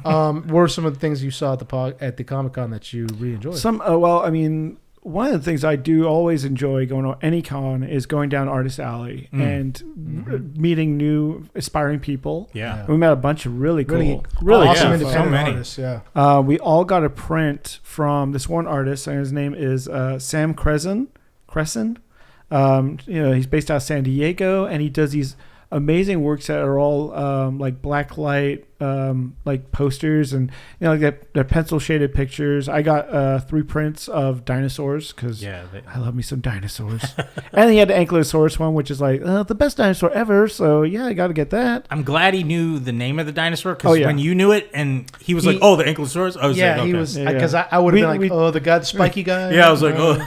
What are some of the things you saw at the Comic-Con that you really enjoyed? Well, I mean, one of the things I do always enjoy going to any con is going down Artist Alley and meeting new aspiring people. Yeah. We met a bunch of really cool, awesome yeah, independent so many. artists. Yeah. we all got a print from this one artist, and his name is Sam Crescent. He's based out of San Diego, and he does these amazing works that are all like black light, like posters, and they're pencil shaded pictures. I got 3 prints of dinosaurs because I love me some dinosaurs. And he had the Ankylosaurus one, which is like the best dinosaur ever. So yeah, I got to get that. I'm glad he knew the name of the dinosaur because when you knew it and he was like, "Oh, the Ankylosaurus," I was like, okay. He was because I would have been like, "Oh, the spiky guy." Yeah, I was like, "Oh."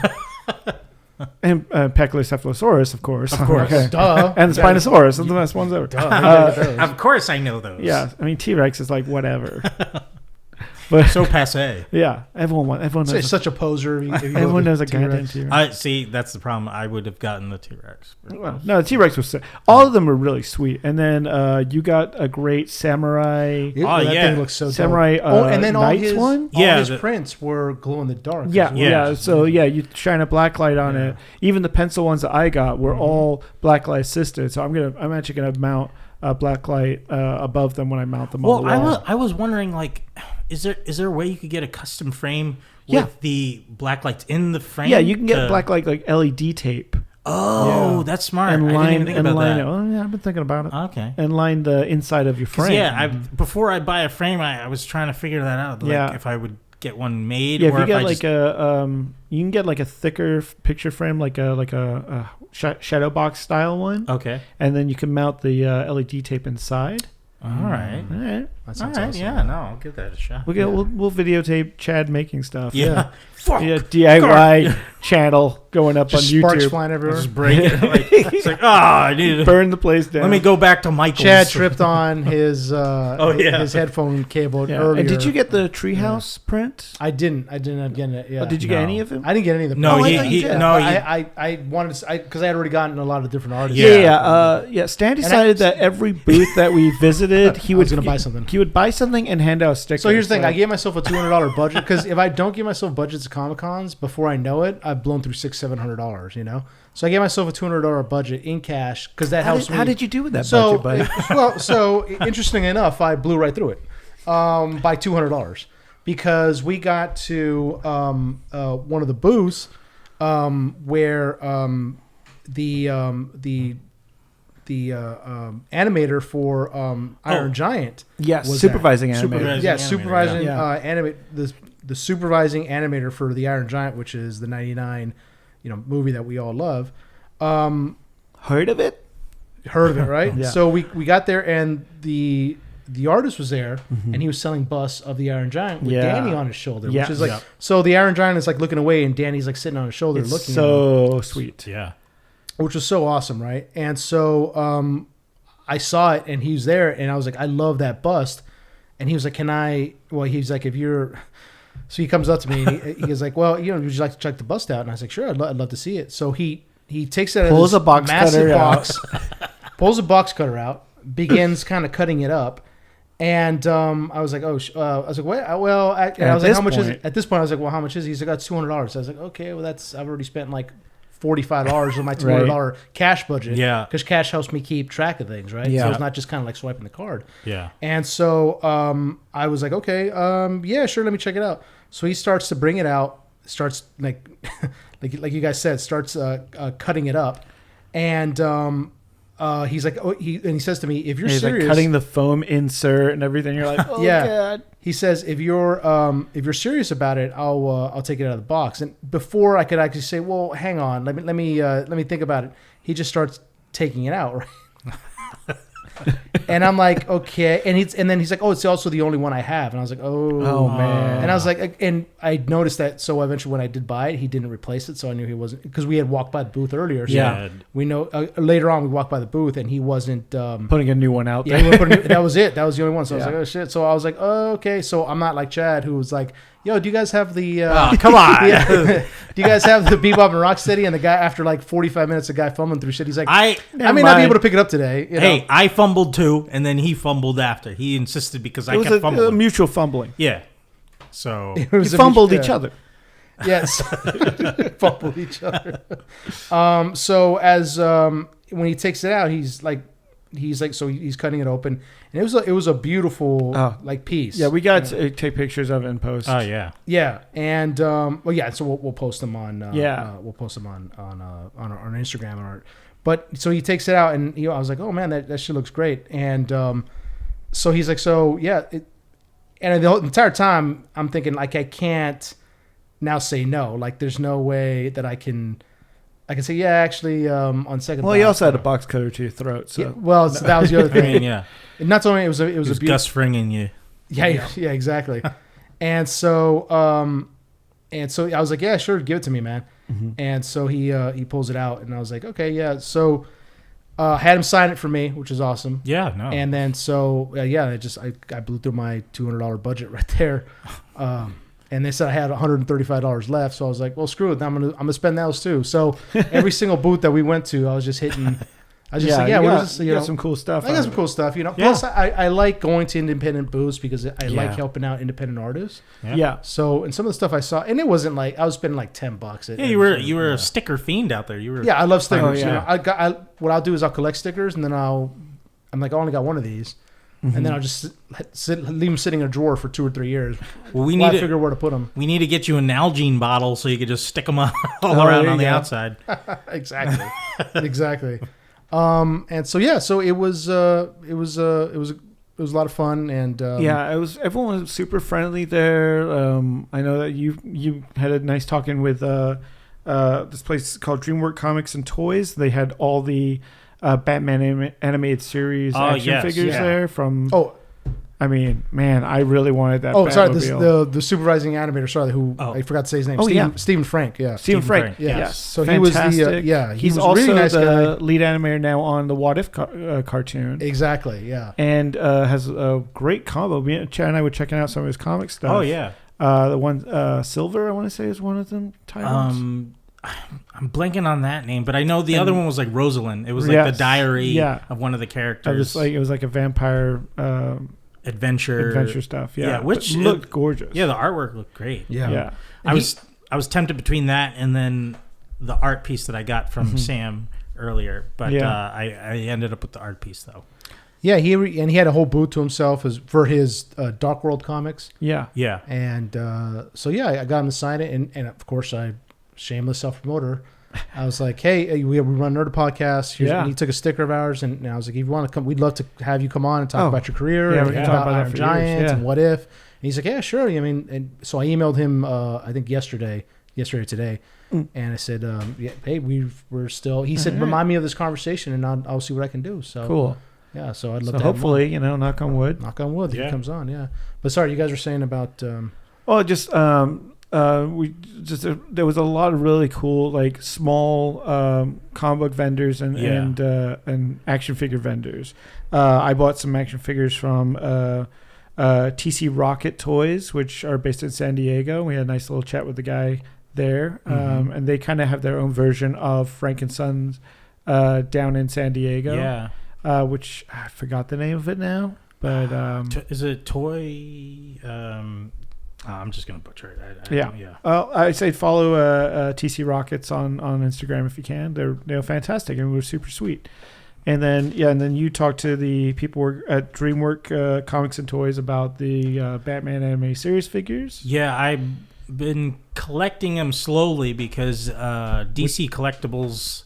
And Pecalocephalosaurus, of course. Okay. Duh. And the Spinosaurus, are the best ones ever. Of course, I know those. Yeah, I mean T-Rex is like whatever. But so passe. Yeah, everyone knows. It's such a poser. Everyone knows a goddamn T-Rex. See, that's the problem. I would have gotten the T-Rex. Well, no, the T-Rex was all of them were really sweet. And then you got a great samurai. That thing looks so samurai. And then all his the prints were glow in the dark. Yeah. So you shine a black light on it. Even the pencil ones that I got were all black light assisted. So I'm actually gonna mount a black light above them when I mount them on the wall. I was wondering, like, is there a way you could get a custom frame with the black lights in the frame? Yeah, you can get black light like LED tape. Oh, that's smart. And I didn't even think about that. Oh, yeah, I've been thinking about it. Okay. And line the inside of your frame. Yeah, before I buy a frame, I was trying to figure that out. Like, if I would get one made. Yeah, or if you get you can get like a thicker picture frame, like a shadow box style one. Okay. And then you can mount the LED tape inside. All right. That sounds awesome. Yeah, no, I'll give that a shot. We'll videotape Chad making stuff. Yeah. DIY channel going up on YouTube. Sparks flying everywhere. Just break it. It's like, I need to burn the place down. Let me go back to Michael's. Chad tripped on his his headphone cable earlier. And did you get the treehouse print? I didn't get it. Yeah. Did you get any of them? I didn't get any of them. No, I wanted to because I had already gotten a lot of different artists. Yeah. Stan decided that every booth that we visited, he was going to buy something. He would buy something and hand out stickers. So here's the thing: I gave myself a $200 budget because if I don't give myself budgets at Comic Cons before I know it, I've blown through $600-700. You know, so I gave myself a $200 budget in cash because that helps me. How did you do with that budget, buddy? So interesting enough, I blew right through it by $200 because we got to one of the booths where the animator for Iron Giant. Yes, supervising animator. Supervising animate the supervising animator for the Iron Giant, which is the '99 movie that we all love. Heard of it, right? Yeah. So we got there and the artist was there and he was selling busts of the Iron Giant with Danny on his shoulder, which is like so the Iron Giant is like looking away and Danny's like sitting on his shoulder looking. So sweet, which was so awesome, right? And so I saw it and he was there and I was like, I love that bust. And he was like, he's like, if you're, so he comes up to me and he was like, well, would you like to check the bust out? And I was like, sure, I'd love to see it. So he takes it out pulls of this massive box, pulls a box cutter out, begins kind of cutting it up. And I was like, I was like, well, I was like, how much is it? At this point, I was like, well, how much is it? He's like, that's $200. I was like, okay, well, I've already spent like $45 of my $200 cash budget. Yeah. Because cash helps me keep track of things, right? Yeah. So it's not just kind of like swiping the card. Yeah. And so I was like, okay, yeah, sure, let me check it out. So he starts to bring it out, starts like you guys said, starts cutting it up. And he's like, he says to me, if you're serious, like cutting the foam insert and everything, you're like, oh God. He says, if you're serious about it, I'll take it out of the box. And before I could actually say, well, hang on, let me think about it. He just starts taking it out, right? And I'm like, okay. And then he's like, oh, it's also the only one I have. And I was like, oh man. And I was like, and I noticed that. So eventually when I did buy it, he didn't replace it. So I knew he wasn't, because we had walked by the booth earlier. So we know later on we walked by the booth and he wasn't putting a new one out there. That was it. That was the only one. So I was like, oh shit. So I was like, oh, okay. So I'm not like Chad, who was like, yo, do you guys have the? Come on. Do you guys have the Bebop and Rocksteady? And the guy, after like 45 minutes, the guy fumbling through shit. He's like, I may not be able to pick it up today. You know? Hey, I fumbled too, and then he fumbled after. He insisted because I kept fumbling. It was a mutual fumbling. Yeah. So we fumbled each other. Yes, fumbled each other. So as when he takes it out, he's cutting it open, and it was a beautiful like piece. Yeah, we got to take pictures of it and post. Oh yeah, yeah, and so we'll post them on we'll post them on our Instagram and our. But so he takes it out, and I was like, oh man, that shit looks great, and so he's like, so yeah, and the entire time I'm thinking like I can't now say no, like there's no way that I can say yeah, actually on second. Well, you also had a box cutter to your throat, so so that was the other thing. I mean, yeah, and not only it was a Gus Fringing you. Yeah, exactly. and so I was like, yeah, sure, give it to me, man. Mm-hmm. And so he pulls it out, and I was like, okay, yeah. So had him sign it for me, which is awesome. Yeah, no. And then I blew through my $200 budget right there. And they said I had $135 left, so I was like, "Well, screw it! I'm gonna spend those too." So every single booth that we went to, I was just hitting. I was just like, "Yeah, what is this?" You got some cool stuff. I got some cool stuff, you know. Yeah. Plus, I like going to independent booths because I like helping out independent artists. Yeah. So, and some of the stuff I saw, and it wasn't like I was spending like $10. You were a sticker fiend out there. You were. Yeah, I love stickers. You know, what I'll do is I'll collect stickers, and then I'm like, I only got one of these. Mm-hmm. And then I'll just leave them sitting in a drawer for 2 or 3 years. Well, we need to figure where to put them. We need to get you a Nalgene bottle so you could just stick them all around on the outside. Exactly, exactly. And so it was a lot of fun, and everyone was super friendly there. I know that you had a nice talking with this place called DreamWorks Comics and Toys. They had all the Batman animated series action figures there from. Oh, I mean, man, I really wanted that. Oh, sorry, the supervising animator. Sorry, I forgot to say his name. Stephen Frank. Yeah, Stephen Frank. Yes. So fantastic. he was he's was also really nice the guy. lead animator now on the What If cartoon. Exactly. Yeah. And has a great combo. Chad and I were checking out some of his comic stuff. Oh yeah. The one Silver, I want to say, is one of them titles. I'm blanking on that name, but I know the other one was like Rosalind. It was like the diary of one of the characters. It was like a vampire adventure stuff. Yeah, which looked gorgeous. Yeah, the artwork looked great. Yeah. I was tempted between that and then the art piece that I got from Sam earlier, but I ended up with the art piece though. Yeah, he had a whole booth to himself for his Dark World comics. Yeah. And I got him to sign it, and of course shameless self-promoter. I was like, hey, we run Nerd podcast. And he took a sticker of ours, and I was like, if you want to come, we'd love to have you come on and talk about your career and talk about Iron Giants and What If. And he's like, yeah, sure. I mean, and so I emailed him, I think yesterday or today, and I said, hey, we're still. He said, remind me of this conversation, and I'll see what I can do. So cool. Yeah, so I'd love to. Hopefully, knock on wood. Knock on wood. He comes on. Yeah, but sorry, you guys were saying about. There was a lot of really cool like small comic book vendors and action figure vendors. I bought some action figures from TC Rocket Toys, which are based in San Diego. We had a nice little chat with the guy there, and they kind of have their own version of Frank and Sons down in San Diego. Yeah, which I forgot the name of it now, but is it Toy? I'm just gonna butcher it. Yeah. I say follow TC Rockets on Instagram if you can. They're fantastic and we're super sweet. And then you talk to the people at DreamWorks Comics and Toys about the Batman anime series figures. Yeah, I've been collecting them slowly because DC Collectibles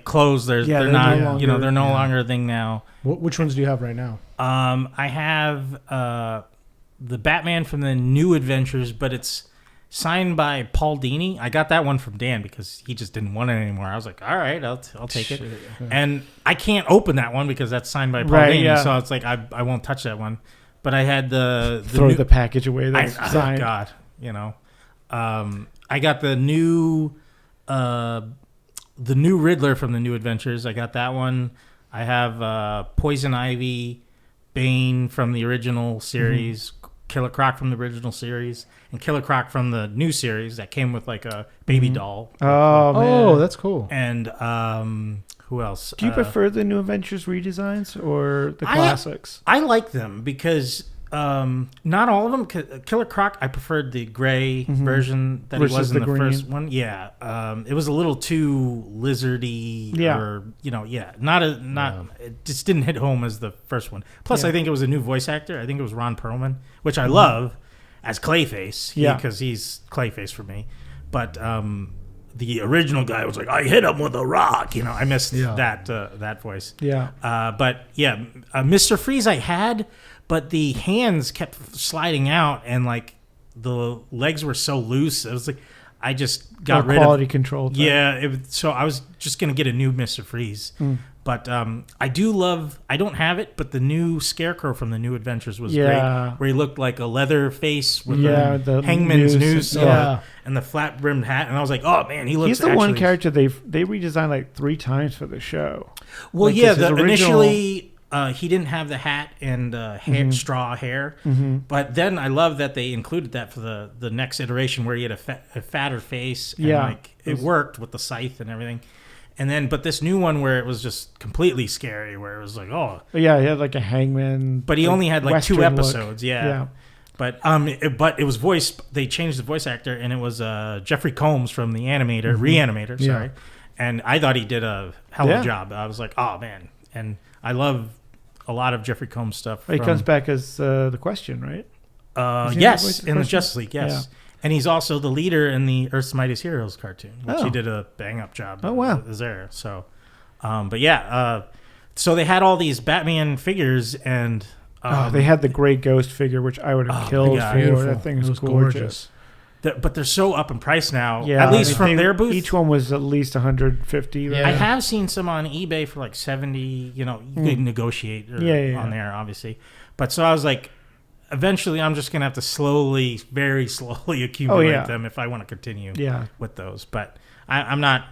closed. They're not they're no longer a thing now. Which ones do you have right now? I have the Batman from the New Adventures, but it's signed by Paul Dini. I got that one from Dan because he just didn't want it anymore. I was like, all right, I'll take it. Yeah. And I can't open that one because that's signed by Paul Dini. Yeah. So it's like, I won't touch that one. But I had throw the package away. That's signed. Oh God, I got the new Riddler from the New Adventures. I got that one. I have Poison Ivy, Bane from the original series. Killer Croc from the original series and Killer Croc from the new series that came with like a baby doll. Oh, man. Oh, that's cool. And who else? Do you prefer the New Adventures redesigns or the classics? I like them because not all of them. Killer Croc, I preferred the gray version that Versus he was in the green. first one. Yeah, it was a little too lizardy. Yeah. Or it just didn't hit home as the first one. Plus, I think it was a new voice actor. I think it was Ron Perlman, which I love as Clayface. Because he's Clayface for me. But the original guy was like, I hit him with a rock. I missed that voice. Yeah. But yeah, Mr. Freeze I had, but the hands kept sliding out and like the legs were so loose. It was like I just got rid of quality control. Yeah, so I was just gonna get a new Mr. Freeze. But I do love. I don't have it, but the new Scarecrow from the New Adventures was great, where he looked like a leather face with the Hangman's Noose and the flat brimmed hat, and I was like, oh man, he looks. He's the one character they redesigned like 3 times for the show. Well, like, initially. He didn't have the hat and straw hair, but then I love that they included that for the next iteration where he had a fatter face. And like it worked with the scythe and everything. And then, but this new one where it was just completely scary, where it was like, oh yeah, he had like a hangman. But he only had like Western 2 episodes, look. Yeah. But it was voiced. They changed the voice actor, and it was Jeffrey Combs from the Reanimator. Sorry, and I thought he did a hell of a job. I was like, oh man, and I love a lot of Jeffrey Combs stuff. He comes back as the Question, right? Yes, in the Justice League, yes. Yeah. And he's also the leader in the Earth's Mightiest Heroes cartoon, which he did a bang-up job. Oh, wow. There. So, but yeah, so they had all these Batman figures, and... they had the Gray Ghost figure, which I would have killed for. Beautiful. That thing was gorgeous. But they're so up in price now, yeah, at least from their booth. Each one was at least $150. Right? I have seen some on eBay for like $70. You can negotiate on there, obviously. But so I was like, eventually I'm just going to have to very slowly accumulate them if I want to continue with those. But I'm not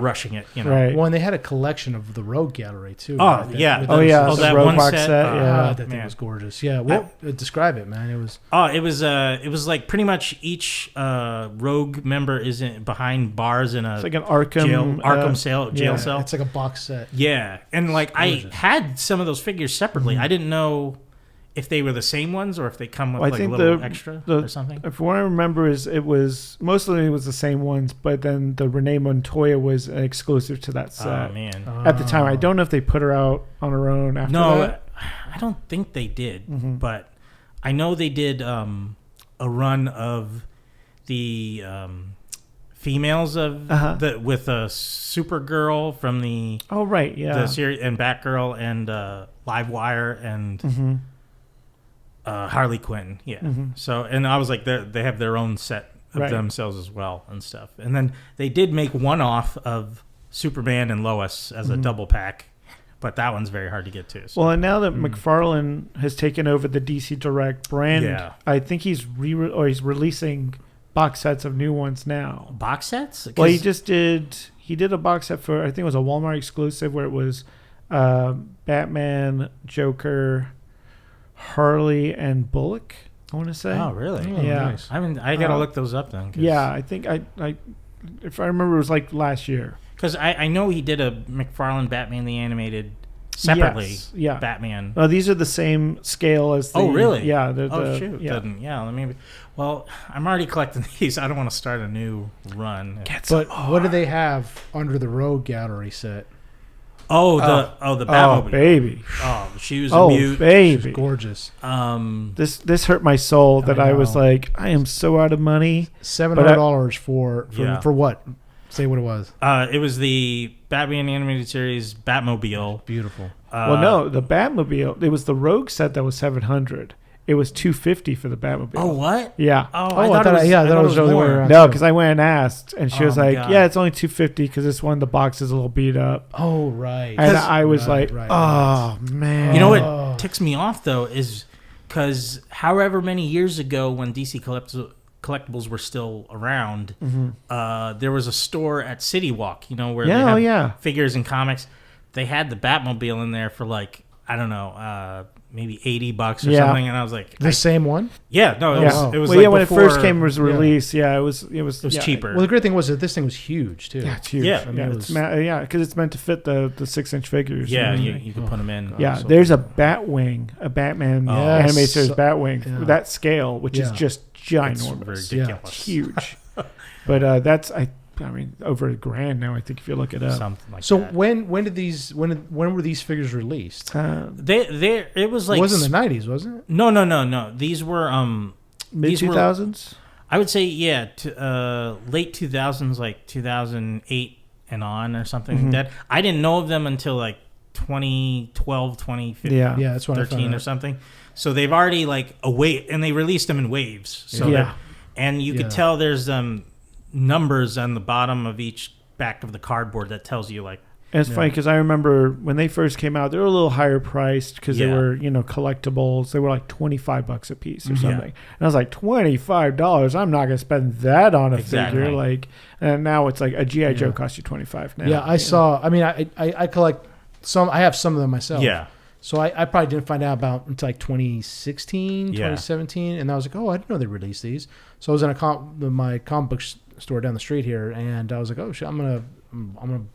rushing it, Right. Well, and they had a collection of the Rogue Gallery too. Oh, right? yeah. That one box set. that thing was gorgeous. Yeah. Well, describe it, man. It was. Oh, it was like pretty much each Rogue member is behind bars in a. It's like an Arkham jail cell. It's like a box set. Yeah, and like I had some of those figures separately. I didn't know if they were the same ones or if they come with like a little extra or something. If what I remember is it was mostly the same ones, but then the Renee Montoya was an exclusive to that set. Oh man! At the time, I don't know if they put her out on her own after that. I don't think they did, but I know they did a run of the females of with a Supergirl from the the series and Batgirl and Livewire and. Harley Quinn, So, and I was like, they have their own set of themselves as well and stuff. And then they did make one off of Superman and Lois as a double pack, but that one's very hard to get to. So. Well, and now that McFarlane has taken over the DC Direct brand, I think he's releasing box sets of new ones now. Box sets? Well, he did a box set for, I think it was a Walmart exclusive where it was Batman, Joker, Harley and Bullock, I want to say. Oh, really? Oh, yeah. Nice. I gotta look those up then. Yeah, I think I if I remember, it was like last year. Because I know he did a McFarlane Batman the Animated separately. Yes, yeah. Batman. These are the same scale as the... Oh, really? Yeah. Shoot. Yeah. Let me... Well, I'm already collecting these. I don't want to start a new run. But what do they have under the Rogue Gallery set? The Batmobile. Oh, baby. Oh, she was a mute. Baby. She was gorgeous. This hurt my soul that I was like, I am so out of money. $700 for what? Say what it was. It was the Batman animated series Batmobile. Beautiful. Well, no, the Batmobile. It was the Rogue set that was $700. It was $250 for the Batmobile. Oh, what? Yeah. I thought it was the other way around. No, because I went and asked, and she was like, God. "Yeah, it's only $250 because this one the box is a little beat up." Oh, right. And I was "Oh man." You know what ticks me off though is because however many years ago when DC collectibles were still around, there was a store at City Walk, where they have figures and comics. They had the Batmobile in there for like I don't know, maybe $80 or something, and I was like, the same one. Yeah, no, it was well, like when it first before- came was released, it was cheaper. Well, the great thing was that this thing was huge too. Yeah, it's huge. Yeah. I mean, because it's meant to fit the 6-inch figures. Yeah, and you can put them in. yeah, so there's a Batwing, a Batman Yes. animated series Batwing, Yeah. that scale, which is just It's ginormous. ridiculous. It's huge. But that's I mean over $1,000 now. I think if you look it up. Something like So that. when were these figures released? It was like It wasn't the 90s, was it? No. These were Mid 2000s. I would say late 2000s, like 2008 and on or something like that. I didn't know of them until like 2012, 2015, Yeah. Yeah, that's when I found 13 or out. something. So they've already like and they released them in waves. So and you could tell there's numbers on the bottom of each back of the cardboard that tells you like. And it's funny because I remember when they first came out, they were a little higher priced because they were, collectibles. They were like $25 a piece or something. And I was like, $25? I'm not going to spend that on a figure. Like, and now it's like a G.I. Joe costs you $25 now. Yeah, I saw. I mean, I collect some. I have some of them myself. Yeah. So I probably didn't find out about until like 2016, 2017, and I was like, oh, I didn't know they released these. So I was in my comic book store down the street here, and I was like, oh shit, I'm gonna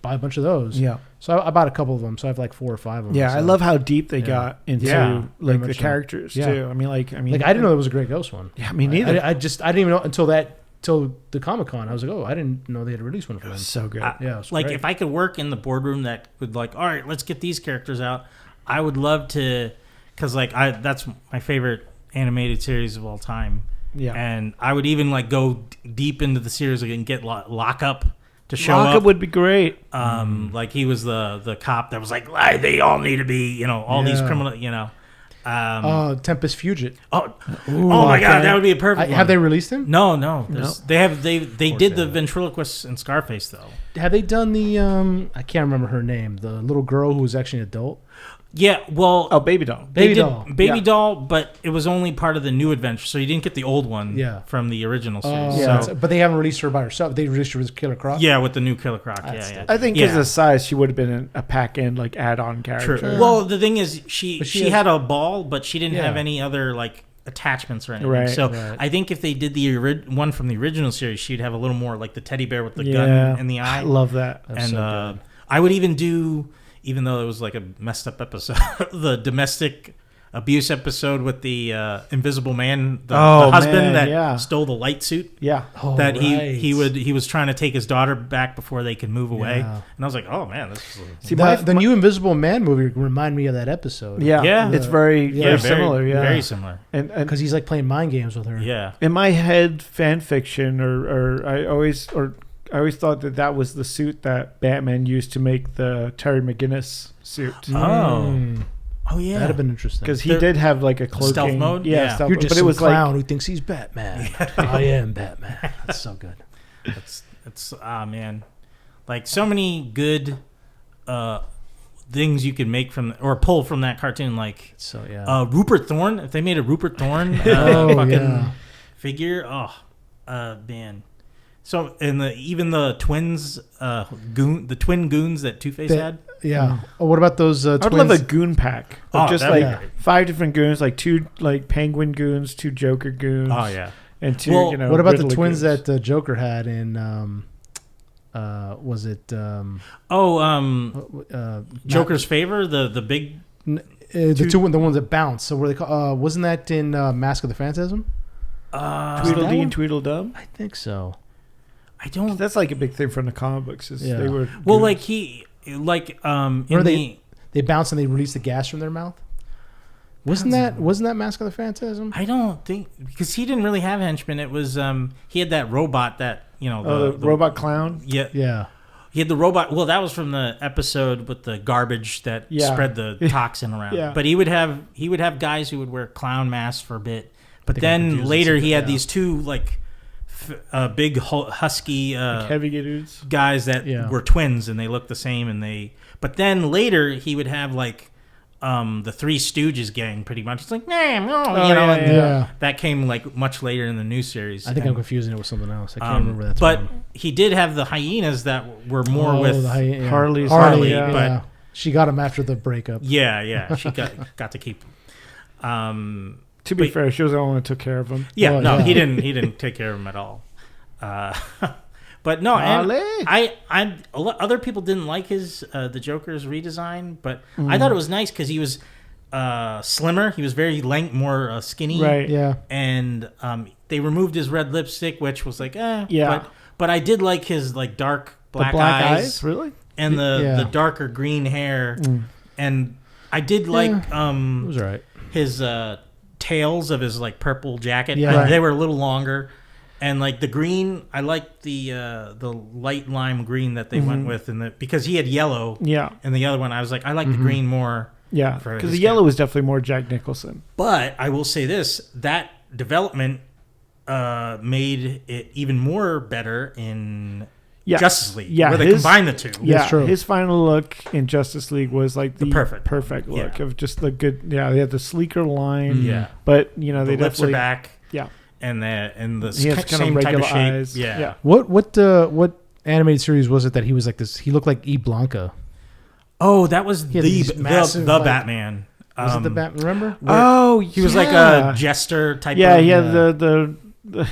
buy a bunch of those. Yeah. So I bought a couple of them. So I have like 4 or 5 of them. Yeah, so. I love how deep they got into like the much so. characters Yeah. too. I mean, Like I didn't know there was a Great Ghost one. Yeah, me neither. I didn't even know until the Comic-Con. I was like, oh, I didn't know they had released one for them. So good. Yeah, it was Like great. if I could work in the boardroom that would like, all right, let's get these characters out. I would love to, because like that's my favorite animated series of all time. Yeah. And I would even like go deep into the series and get Lock Up to show Lockup up. would be great. Like he was the cop that was like, they all need to be, all these criminal, Tempest Fugit. Oh my God, that would be a perfect one. Have they released him? No. They did the ventriloquist in Scarface though. Have they done the I can't remember her name, the little girl who was actually an adult? Yeah, well, Baby Doll. Baby Doll. Doll, but it was only part of the new adventure, so you didn't get the old one from the original series. Yeah, but they haven't released her by herself. They released her with Killer Croc. Yeah, with the new Killer Croc. Yeah. I think because of the size, she would have been a pack-in like add-on character. True. Well, the thing is, she had a ball, but she didn't have any other like attachments or anything. Right. So I think if they did the one from the original series, she'd have a little more like the teddy bear with the gun in the eye. I love that. And I would even do. Even though it was like a messed up episode, the domestic abuse episode with the Invisible Man, the husband that stole the light suit. Yeah, that he was trying to take his daughter back before they could move away. And I was like, oh man, this is the new Invisible Man movie remind me of that episode. Yeah. It's very similar. Yeah, very similar. And because he's like playing mind games with her. Yeah. In my head, fan fiction, or I always thought that was the suit that Batman used to make the Terry McGinnis suit. Oh yeah, that'd have been interesting because he did have like a cloaking stealth mode. Yeah, you're just some clown who thinks he's Batman. I am Batman. That's so good. It's man, like so many good things you could make from or pull from that cartoon. Like Rupert Thorne. If they made a Rupert Thorne figure, man. So and even the twins, the twin goons that Two-Face had. Yeah. Oh, what about those twins? I'd love a goon pack. Just like 5 different goons, like 2 like Penguin goons, 2 Joker goons. Oh yeah. And 2. What about Riddler the twins goons? that Joker had in? Was it? Joker's Favor, the big. The ones that bounce. So were they called? Wasn't that in Mask of the Phantasm? Tweedledee and Tweedledum. I think so. I don't. That's like a big thing from the comic books. They were well, goons. They bounce and they release the gas from their mouth. Wasn't that Mask of the Phantasm? I don't think because he didn't really have henchmen. It was he had that robot that the robot clown. Yeah. He had the robot. Well, that was from the episode with the garbage that spread the toxin around. Yeah. But he would have guys who would wear clown masks for a bit. But then later he had these 2 like big husky heavy dudes guys that were twins and they looked the same but then later he would have like the Three Stooges gang pretty much. It's like that came like much later in the new series. I think I'm confusing it with something else. I can't remember that. But he did have the hyenas that were more with Harley. But She got him after the breakup. Yeah. She got to keep him. To be fair, she was the only one who took care of him. Yeah, Well, no, yeah. he didn't take care of him at all. But no, and other people didn't like his the Joker's redesign, but I thought it was nice because he was slimmer. He was very more skinny. Right. Yeah. And they removed his red lipstick, which was like, Yeah. But I did like his like dark The black black eyes, eyes, really? and Yeah. the darker green hair, and I did like It was all right. his tails of his like purple jacket. Yeah. Like, they were a little longer, and like the green, I liked the light lime green that they went with, because he had yellow. Yeah. And the other one, I was like, I like the green more. Yeah. For Because his the yellow character. was definitely more Jack Nicholson. But I will say this: that development made it even more better in Justice League, where they combined the two. Yeah, That's true. his final look in Justice League was like the perfect look Yeah. of just the good. Yeah, they had the sleeker line. Yeah. But you know The they lips are definitely back, Yeah, and the he has kind same of type regular of shape. eyes. Yeah. What animated series was it that he was like this? He looked like E. Blanca. Oh, that was He had these massive, the like- Batman. Was it the Batman? Remember? Oh, He was like a jester type. Yeah, of, he had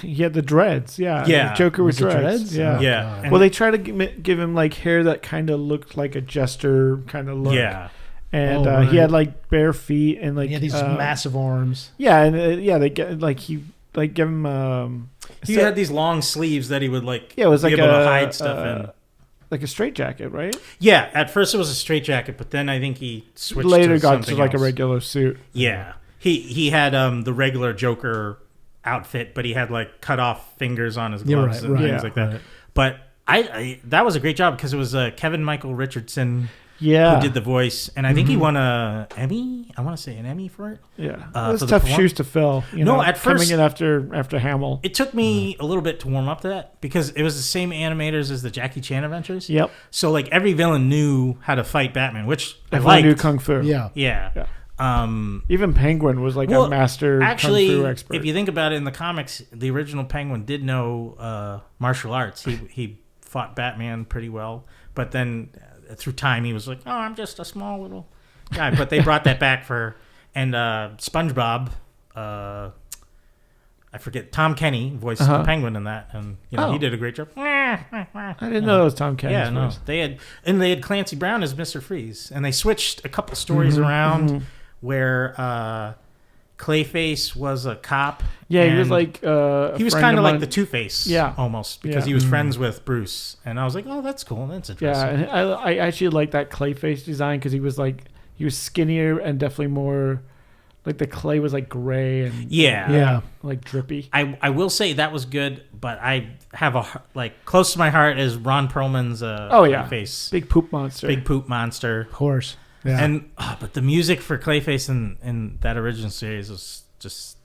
he had the dreads. Yeah, Yeah. the Joker with Was it dreads. dreads? Yeah. Oh, Yeah. God. And- Well, they try to give him like hair that kind of looked like a jester kind of look. Yeah. And Oh, he right. had like bare feet and like He had these massive arms. Yeah, and they get like he like give him. He had these long sleeves that he would like. Yeah, it was be like able a to hide stuff in. like a straight jacket, right? Yeah, at first it was a straight jacket, but then I think he switched. Later to got something to like a else. regular suit. Yeah, he had the regular Joker outfit, but he had like cut off fingers on his Yeah, gloves right, and right, things like that. right. But I that was a great job because it was Kevin Michael Richardson Yeah, who did the voice, and I think he won a Emmy. I want to say an Emmy for it. yeah. for It's the tough perform- shoes to fill. You No, know, at coming first- in after Hamill. It took me a little bit to warm up to that because it was the same animators as the Jackie Chan adventures. Yep, So like every villain knew how to fight Batman, which I everyone knew liked. kung fu. Yeah. Yeah. Yeah. Um, Even Penguin was like a master actually, kung fu expert. if you think about it, in the comics, the original Penguin did know martial arts. He fought Batman pretty well, but then through time, he was like, "Oh, I'm just a small little guy." But they brought that back and SpongeBob. I forget. Tom Kenny voiced the Penguin in that, and he did a great job. I didn't know it was Tom Kenny's Yeah, no, voice. they had Clancy Brown as Mr. Freeze, and they switched a couple stories around where Clayface was a cop. Yeah, he was and like he was kind of like the Two-Face, Yeah. almost because Yeah. he was friends with Bruce, and I was like, oh, that's cool, that's interesting. Yeah, and I actually like that Clayface design because he was skinnier and definitely more like the clay was like gray and Yeah. like drippy. I will say that was good, but I have close to my heart is Ron Perlman's Clayface, Big poop monster. big poop monster. Of course. Yeah. And but the music for Clayface in that original series was just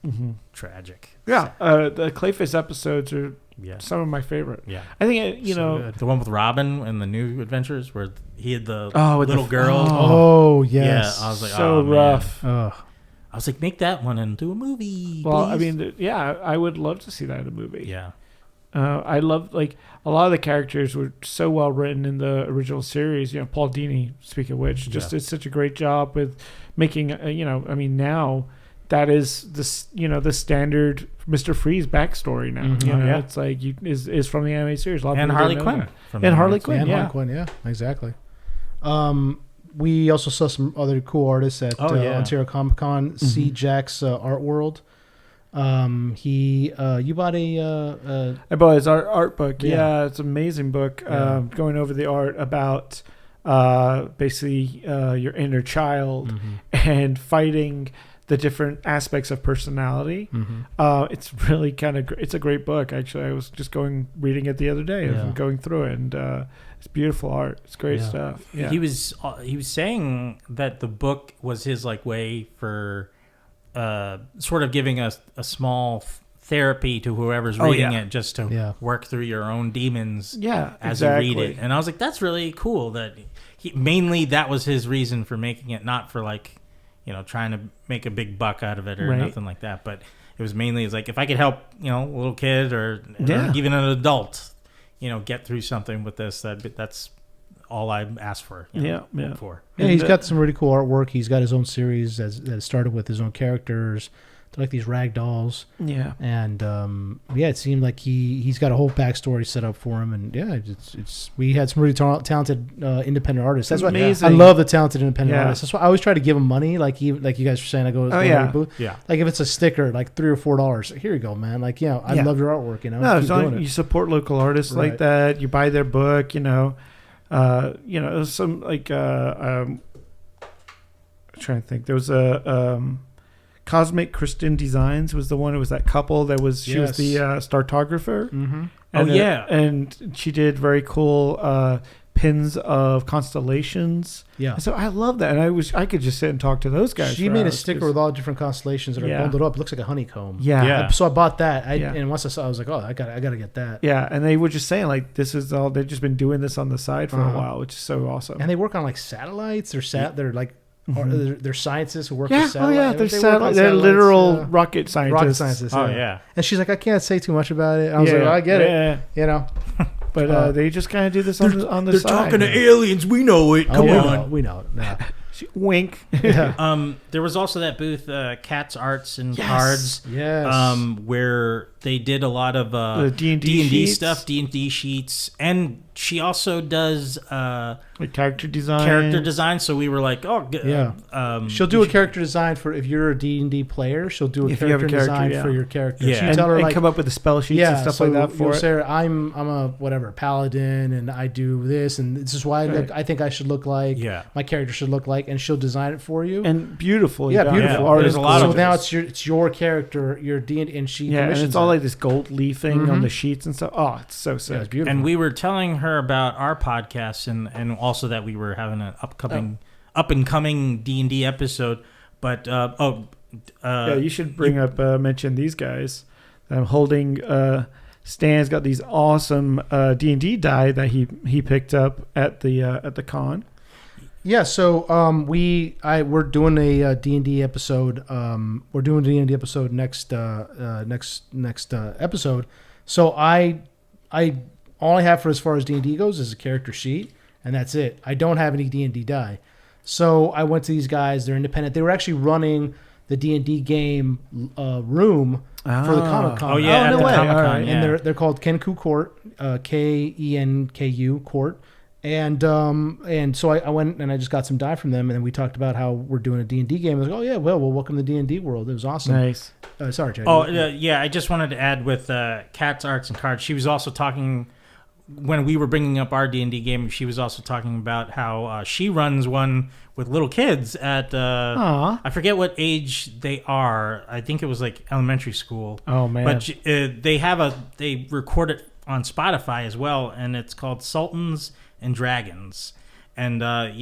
tragic. Yeah, the Clayface episodes are Yeah, some of my favorite. yeah. I think good. The one with Robin and the New Adventures where he had the with little the- girl. Oh, Yeah, yes. I was like, so oh, man. rough. Ugh. I was like, make that one into a movie. Well, I please. mean, I would love to see that in a movie. yeah, I love like a lot of the characters were so well written in the original series. You know, Paul Dini, speaking of which, just did such a great job with making. I mean, now that is the standard Mr. Freeze backstory now. Mhm. You know, Yeah. it's like is from the anime series. A lot of and people Harley didn't know Quinn. that. from And the Harley X-Men. Quinn. And Yeah. Harley Quinn, yeah, exactly. We also saw some other cool artists at Ontario Comic Con. C. Jack's Art World. You bought a I bought his art book. Yeah. Yeah, it's an amazing book. Yeah. Going over the art about basically your inner child and fighting the different aspects of personality. It's really it's a great book. Actually, I was just reading it the other day and going through it, and it's beautiful art. It's great stuff. Yeah. He was saying that the book was his way for sort of giving a small therapy to whoever's reading it, just to work through your own demons as you read it. And I was like, that's really cool that mainly that was his reason for making it, not for trying to make a big buck out of it or nothing like that. But it was mainly if I could help, a little kid or even an adult, get through something with this, that's all I asked for. For. Yeah, he's got some really cool artwork. He's got his own series that started with his own characters. They're like these rag dolls. Yeah. And it seemed like he's got a whole backstory set up for him. And it's we had some really talented independent artists. That's amazing. Why I love the talented independent artists. That's why I always try to give them money. Like you guys were saying, I go to the booth. Yeah. Like if it's a sticker, like $3 or $4, here you go, man. Like I love your artwork. No, as long as you support local artists like that, you buy their book. Some like I'm trying to think. There was a Cosmic Kristen Designs was the one. It was that couple that was she was the startographer. Mm-hmm. And, and she did very cool pins of constellations. Yeah, so I love that, and I could just sit and talk to those guys. She made a sticker with all different constellations that are bundled up. It looks like a honeycomb. Yeah. So I bought that, and once I saw, I was like, oh, I gotta get that. Yeah, and they were just saying like this is all they've just been doing this on the side for a while, which is so awesome. And they work on like satellites. They're like. Mm-hmm. They're scientists who work with satellites. They're literal rocket scientists. And she's like, I can't say too much about it. I was like, well, I get it. But they just kind of do this on the they're side. They're talking to aliens. We know it. Come on. We know it. Nah. Wink. There was also that booth, Cats Arts and Cards. Yes. Where they did a lot of D&D stuff, D&D sheets, and she also does like character design. So we were like, she'll do a character design for if you're a D&D player. She'll do a character design for your character. Yeah. Tell her, and come up with the spell sheets and stuff like that for it. Say, I'm a paladin, and I do this, and this is why I think I should look like. Yeah. My character should look like, and she'll design it for you. And beautiful. Beautiful. There's a lot so of now it's your character, your D&D, and she commissions and it's all like this gold leafing on the sheets and stuff. Oh, it's so sick. It's beautiful. And we were telling her about our podcast and also that we were having an up and coming D&D episode. But you should mention these guys. I'm holding. Stan's got these awesome D&D die that he picked up at the con. Yeah, so we're doing a D&D episode. We're doing a D&D episode next episode. So I all I have for as far as D&D goes is a character sheet, and that's it. I don't have any D&D die. So I went to these guys. They're independent. They were actually running the D&D game room for the Comic-Con. Oh yeah, no way. Comic-Con, And they're called Kenku Court, KENKU Court. And so I went and I just got some die from them, and then we talked about how we're doing a D&D game. I was like, oh yeah, well, welcome to the D&D world. It was awesome. Nice. Sorry, Jay. I just wanted to add with Cats Arts and Cards. She was also talking when we were bringing up our D&D game. She was also talking about how she runs one with little kids at I forget what age they are. I think it was like elementary school. Oh man! But they record it on Spotify as well, and it's called Sultans and Dragons. And I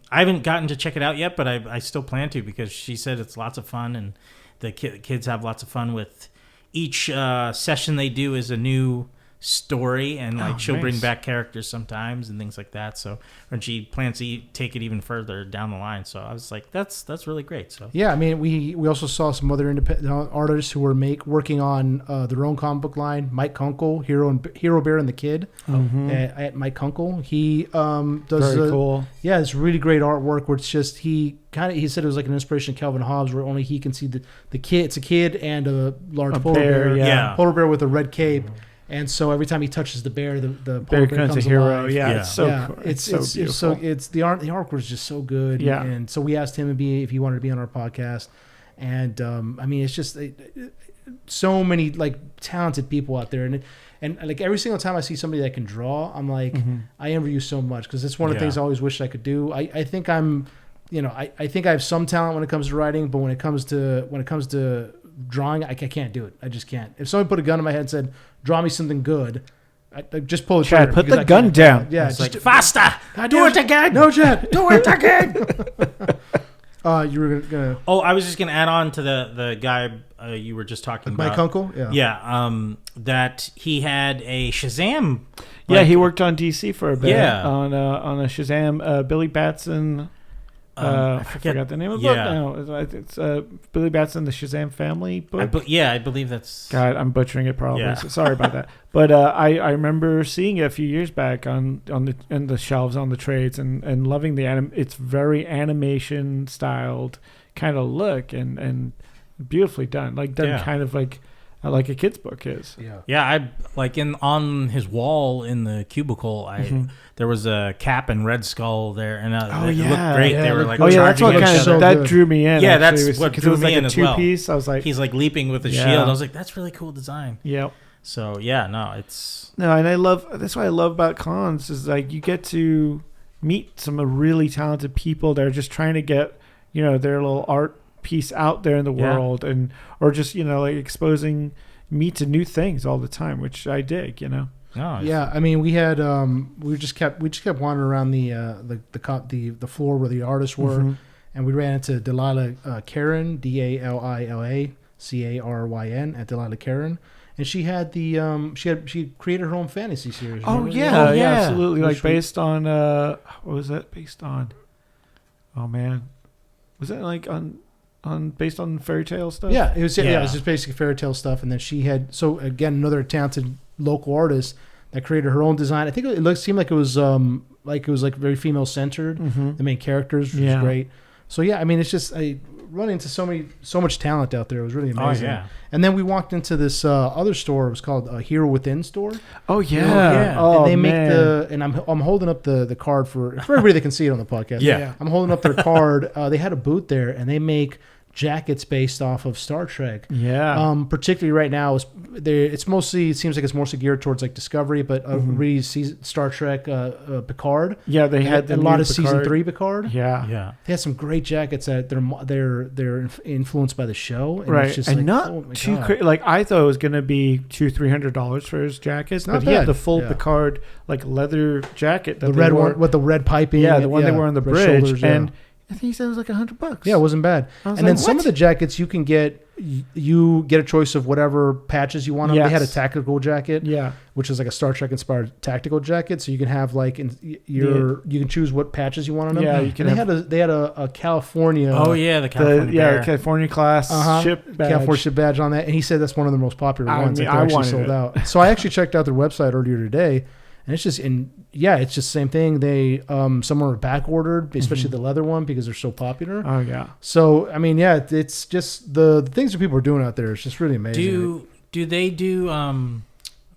haven't gotten to check it out yet, but I still plan to, because she said it's lots of fun, and the kids have lots of fun with each session they do is a new story, and she'll bring back characters sometimes and things like that. So, and she plans to take it even further down the line. So I was like, that's really great. So yeah, I mean, we also saw some other independent artists who were working on their own comic book line. Mike Kunkel, Hero Bear and the Kid, at Mike Kunkel. He does very cool. Yeah, it's really great artwork where it's just he said it was like an inspiration of Calvin Hobbes, where only he can see the kid. It's a kid and a large polar bear. Polar bear with a red cape. And so every time he touches the bear, the bear becomes a hero. Alive. Yeah, it's so cool. It's so beautiful. It's the artwork was just so good. Yeah. And so we asked him if he wanted to be on our podcast. And I mean, it's just so many like talented people out there. And like every single time I see somebody that can draw, I'm like, I envy you so much, because it's one of the things I always wish I could do. I think I'm, I think I have some talent when it comes to writing, but when it comes to drawing, I can't do it. I just can't. If somebody put a gun in my head and said, "Draw me something good," I just pull the trigger. Put the gun down. Yeah, it's like, faster. Do it again. No, Chad, do it again. You were gonna. Oh, I was just gonna add on to the guy you were just talking about. Mike Kunkel. Yeah. Yeah. That he had a Shazam. Yeah, he worked on DC for a bit. Yeah. On a Shazam. Billy Batson I forgot the name of the book now. It's Billy Batson, the Shazam Family book. I believe that's... God, I'm butchering it probably. So sorry about that. But I remember seeing it a few years back on the shelves on the trades and loving it's very animation styled kind of look and beautifully done. Like done kind of like a kid's book is. Yeah. I like on his wall in the cubicle. There was a Cap and Red Skull there, and it looked great. They were like, that's what that drew me in. Yeah, actually. that's what drew me in as well. Two-piece. I was like, he's like leaping with a shield. I was like, that's really cool design. Yep. So it's and I love that's what I love about cons is like you get to meet some really talented people that are just trying to get their little art piece out there in the world or just like exposing me to new things all the time, which I dig. I mean, we had we just kept wandering around the floor where the artists were, and we ran into Delilah Caron, Dalila Caryn at Delilah Caron, and she had she created her own fantasy series. Absolutely, like based on what was that based on? Oh man, was that like on based on fairy tale stuff? Yeah, it was. Yeah, it was just basically fairy tale stuff, and then she had another talented local artist that created her own design. I think it seemed like it was very female centered. The main characters, which was great. So I mean, it's just I run into so much talent out there. It was really amazing. And then we walked into this other store. It was called Hero Within store. Oh yeah. Oh, and they make and I'm holding up the card for everybody that can see it on the podcast. Yeah. I'm holding up their card. They had a booth there, and they make jackets based off of Star Trek. Yeah. Particularly right now, it seems like it's mostly geared towards like Discovery, but really Star Trek Picard. Yeah, they had a lot of season 3 Picard. Yeah. They had some great jackets that they're influenced by the show, and right? It's just and like, not too like I thought it was going to be $200-$300 for his jackets, but he had the full Picard like leather jacket, the red one with the red piping. Yeah, the one they wore on the bridge, shoulders, and I think he said it was like $100. Yeah, it wasn't bad. And then some of the jackets you can get, you get a choice of whatever patches you want on. They had a tactical jacket, which is like a Star Trek inspired tactical jacket. So you can have like you can choose what patches you want on them. Yeah, you can. They had a California. Oh yeah, the California. The California class ship badge. California ship badge on that, and he said that's one of the most popular ones. I actually sold out. So I actually checked out their website earlier today. And it's just it's just the same thing. They some are back ordered, especially the leather one because they're so popular. Oh yeah. So I mean, it's just the things that people are doing out there. It's just really amazing. Do they do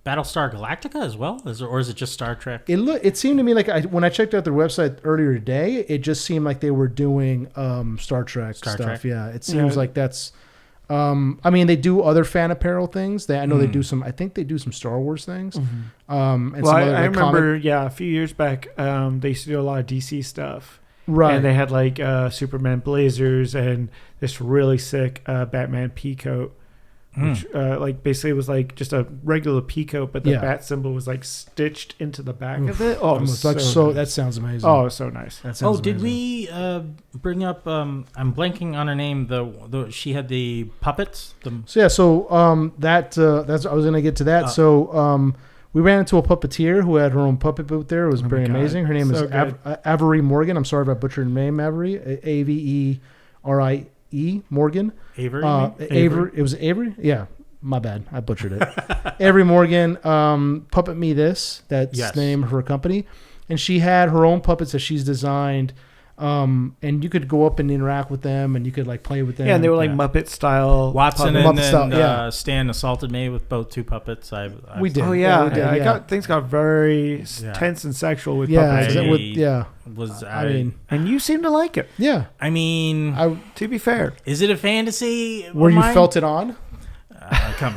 Battlestar Galactica as well, or is it just Star Trek? It seemed to me like when I checked out their website earlier today, it just seemed like they were doing Star Trek stuff. Yeah, it seems like that's. I mean, they do other fan apparel things. I know they do some. I think they do some Star Wars things. And I remember, a few years back, they used to do a lot of DC stuff. Right. And they had like Superman blazers and this really sick Batman pea coat, which like basically was like just a regular pea coat, but the bat symbol was like stitched into the back of it. Oh, that sounds amazing. Oh, so nice. Did we bring up? I'm blanking on her name. She had the puppets. That's I was gonna get to that. So we ran into a puppeteer who had her own puppet booth there. It was very amazing. Her name is Avery Morgan. I'm sorry if I butchered her name. Avery, Averie Morgan. Avery. It was Avery. Yeah, my bad. I butchered it. Avery Morgan. Puppet Me This. That's the name of her company, and she had her own puppets that she's designed. And you could go up and interact with them, and you could like play with them. Yeah, and they were like Muppet style. Watson and Stan assaulted me with both two puppets. We did. Oh yeah, things got very tense and sexual with puppets. And you seem to like it. Yeah, I mean, to be fair, is it a fantasy? Where you felt it on?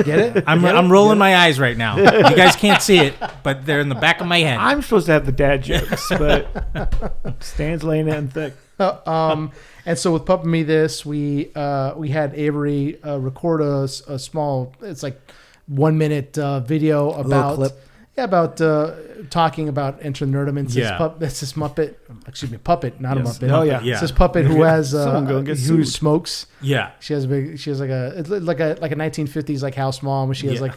Get it? I'm rolling my eyes right now. You guys can't see it, but they're in the back of my head. I'm supposed to have the dad jokes, but Stan's laying it in thick. And so with Puppet Me This, we had Avery record a small, it's like 1 minute video about. about talking about Enter Nerdom. It's this Muppet, puppet, not a Muppet. Oh yeah, It's this puppet who has who who smokes. Yeah, she has like a 1950s like house mom, where she has like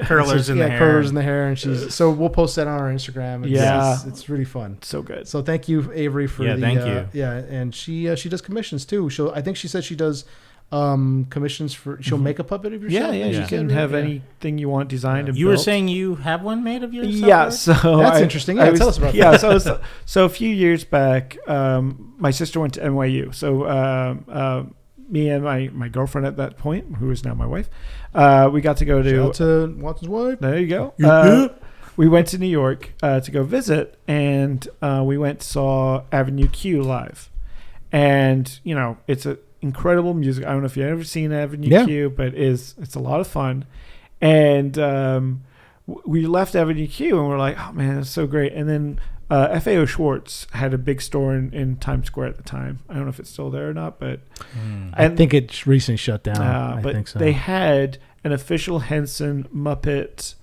curlers in the hair. Curlers in the hair, and she's so we'll post that on our Instagram. It's really fun. So good. So thank you, Avery, for thank you. Yeah, and she does commissions too. I think she said she does commissions for. She'll make a puppet of yourself. Yeah. You can have anything you want designed and you built. were saying you have one made of yourself? Yeah, so that's interesting. Yeah, tell us about that. Yeah, so a few years back, my sister went to NYU. So me and my girlfriend at that point, who is now my wife, we got to go to. Shout out to Watson's wife. There you go. We went to New York to go visit, and we went saw Avenue Q live, and it's a incredible music. I don't know if you've ever seen Avenue Q, but it's a lot of fun. And we left Avenue Q and we're like, oh man, that's so great. And then FAO Schwartz had a big store in Times Square at the time. I don't know if it's still there or not, but I think it's recently shut down. I but think so. They had an official Henson Muppet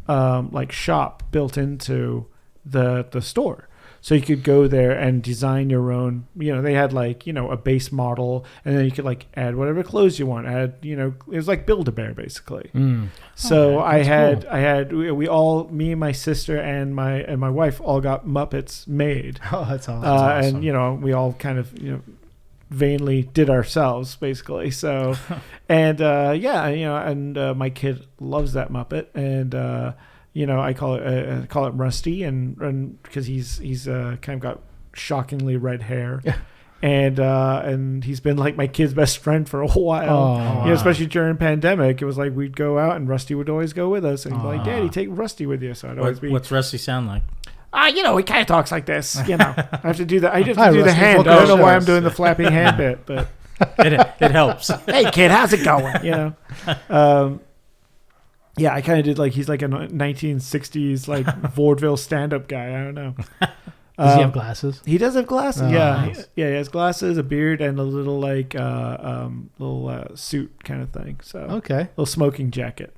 like shop built into the store. So you could go there and design your own, they had like, a base model, and then you could like add whatever clothes you want. It was like Build-A-Bear basically. So we all, me and my sister and my wife all got Muppets made. Oh, that's awesome. And, we all kind of, vainly did ourselves basically. So, and my kid loves that Muppet, and, I call it Rusty, and because he's kind of got shockingly red hair, and he's been like my kid's best friend for a while. Especially during pandemic, it was like we'd go out and Rusty would always go with us, and he'd be like, "Daddy, take Rusty with you." So I'd always be. What's Rusty sound like? He kind of talks like this. I have to do that. I have to do the hand. I don't know why I'm doing the flapping hand bit, but it helps. Hey kid, how's it going? Yeah, I kind of did like he's like a 1960s like vaudeville stand-up guy. I don't know. Does he have glasses? He does have glasses. Oh, yeah, nice. he has glasses, a beard, and a little like suit kind of thing. So okay, little smoking jacket.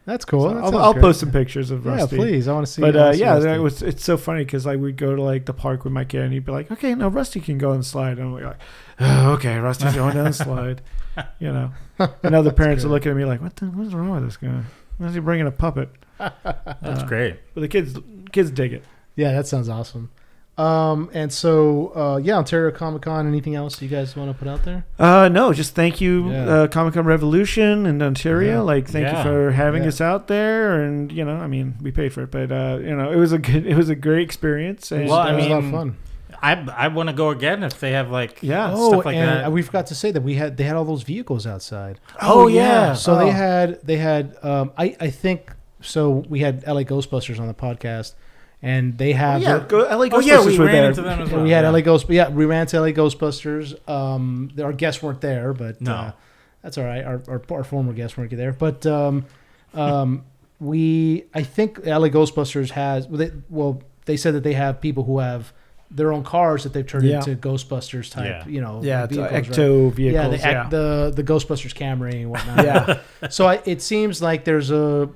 That's cool. So I'll post some pictures of Rusty. Yeah, please. I want to see. But it's so funny because like we'd go to like the park with my kid, and he'd be like, "Okay, now Rusty can go on the slide." And I'm like, "Oh, okay, Rusty's going down the slide." And other parents are looking at me like, "What's wrong with this guy? Why is he bringing a puppet?" That's great. But the kids dig it. Yeah, that sounds awesome. And so, Ontario Comic Con. Anything else you guys want to put out there? No, just thank you, Comic Con Revolution in Ontario. Yeah. Thank you for having us out there, and we paid for it, but it was a great experience. And, it was a lot of fun. I want to go again if they have stuff like and that. We forgot to say that they had all those vehicles outside. Oh yeah. So they had I think so. We had LA Ghostbusters on the podcast. And they have LA Ghostbusters we were ran there. into them as well. We had LA Ghost. Yeah, we ran to LA Ghostbusters. Our guests weren't there, but no, that's all right. Our former guests weren't there, but I think LA Ghostbusters has. They said that they have people who have their own cars that they've turned into Ghostbusters type. Vehicles, Ecto vehicles. Yeah, the Ghostbusters Camry and whatnot. So it seems like there's a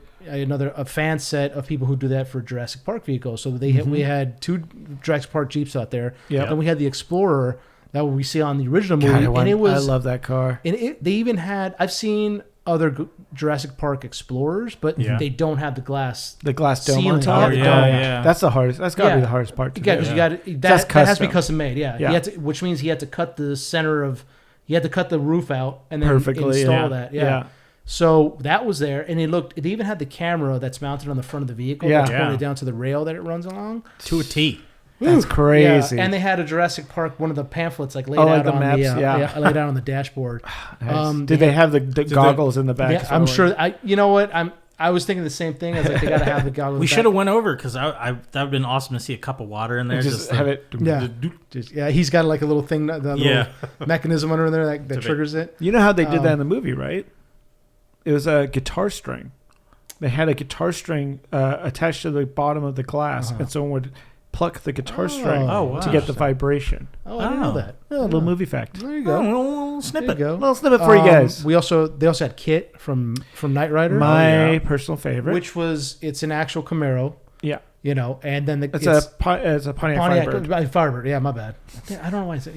fan set of people who do that for Jurassic Park vehicles. So we had 2 Jurassic Park Jeeps out there. Yeah. And we had the Explorer that we see on the original movie. I love that car. And they even had, I've seen other Jurassic Park Explorers, but they don't have the glass dome on ceiling. top. Yeah. That's the hardest. That's got to be the hardest part. Yeah, because that has to be custom made. Yeah. Yeah. Which means he had to cut the he had to cut the roof out and then perfectly install that. Yeah. So that was there, and it even had the camera that's mounted on the front of the vehicle that's pointed down to the rail that it runs along. To a T. That's crazy. Yeah. And they had a Jurassic Park, one of the pamphlets laid out the on maps, laid out on the dashboard. Nice. Did they have the goggles in the back? Yeah, I'm sure. You know what? I was thinking the same thing. I was like, they got to have the goggles. We should have went over because that would have been awesome to see a cup of water in there. Just have it. Yeah, he's got like a little thing, the little mechanism under there that triggers it. You know how they did that in the movie, right? It was a guitar string. They had a guitar string attached to the bottom of the glass, and someone would pluck the guitar string wow. to get the vibration. Oh, I didn't know that. A little movie fact. There you go. Oh, a little snippet. There you go. Little snippet for you guys. They also had Kit from Knight Rider, My personal favorite. which it's an actual Camaro. Yeah. You know, and then it's a Pontiac Firebird. Firebird. Yeah, my bad. I don't know why I said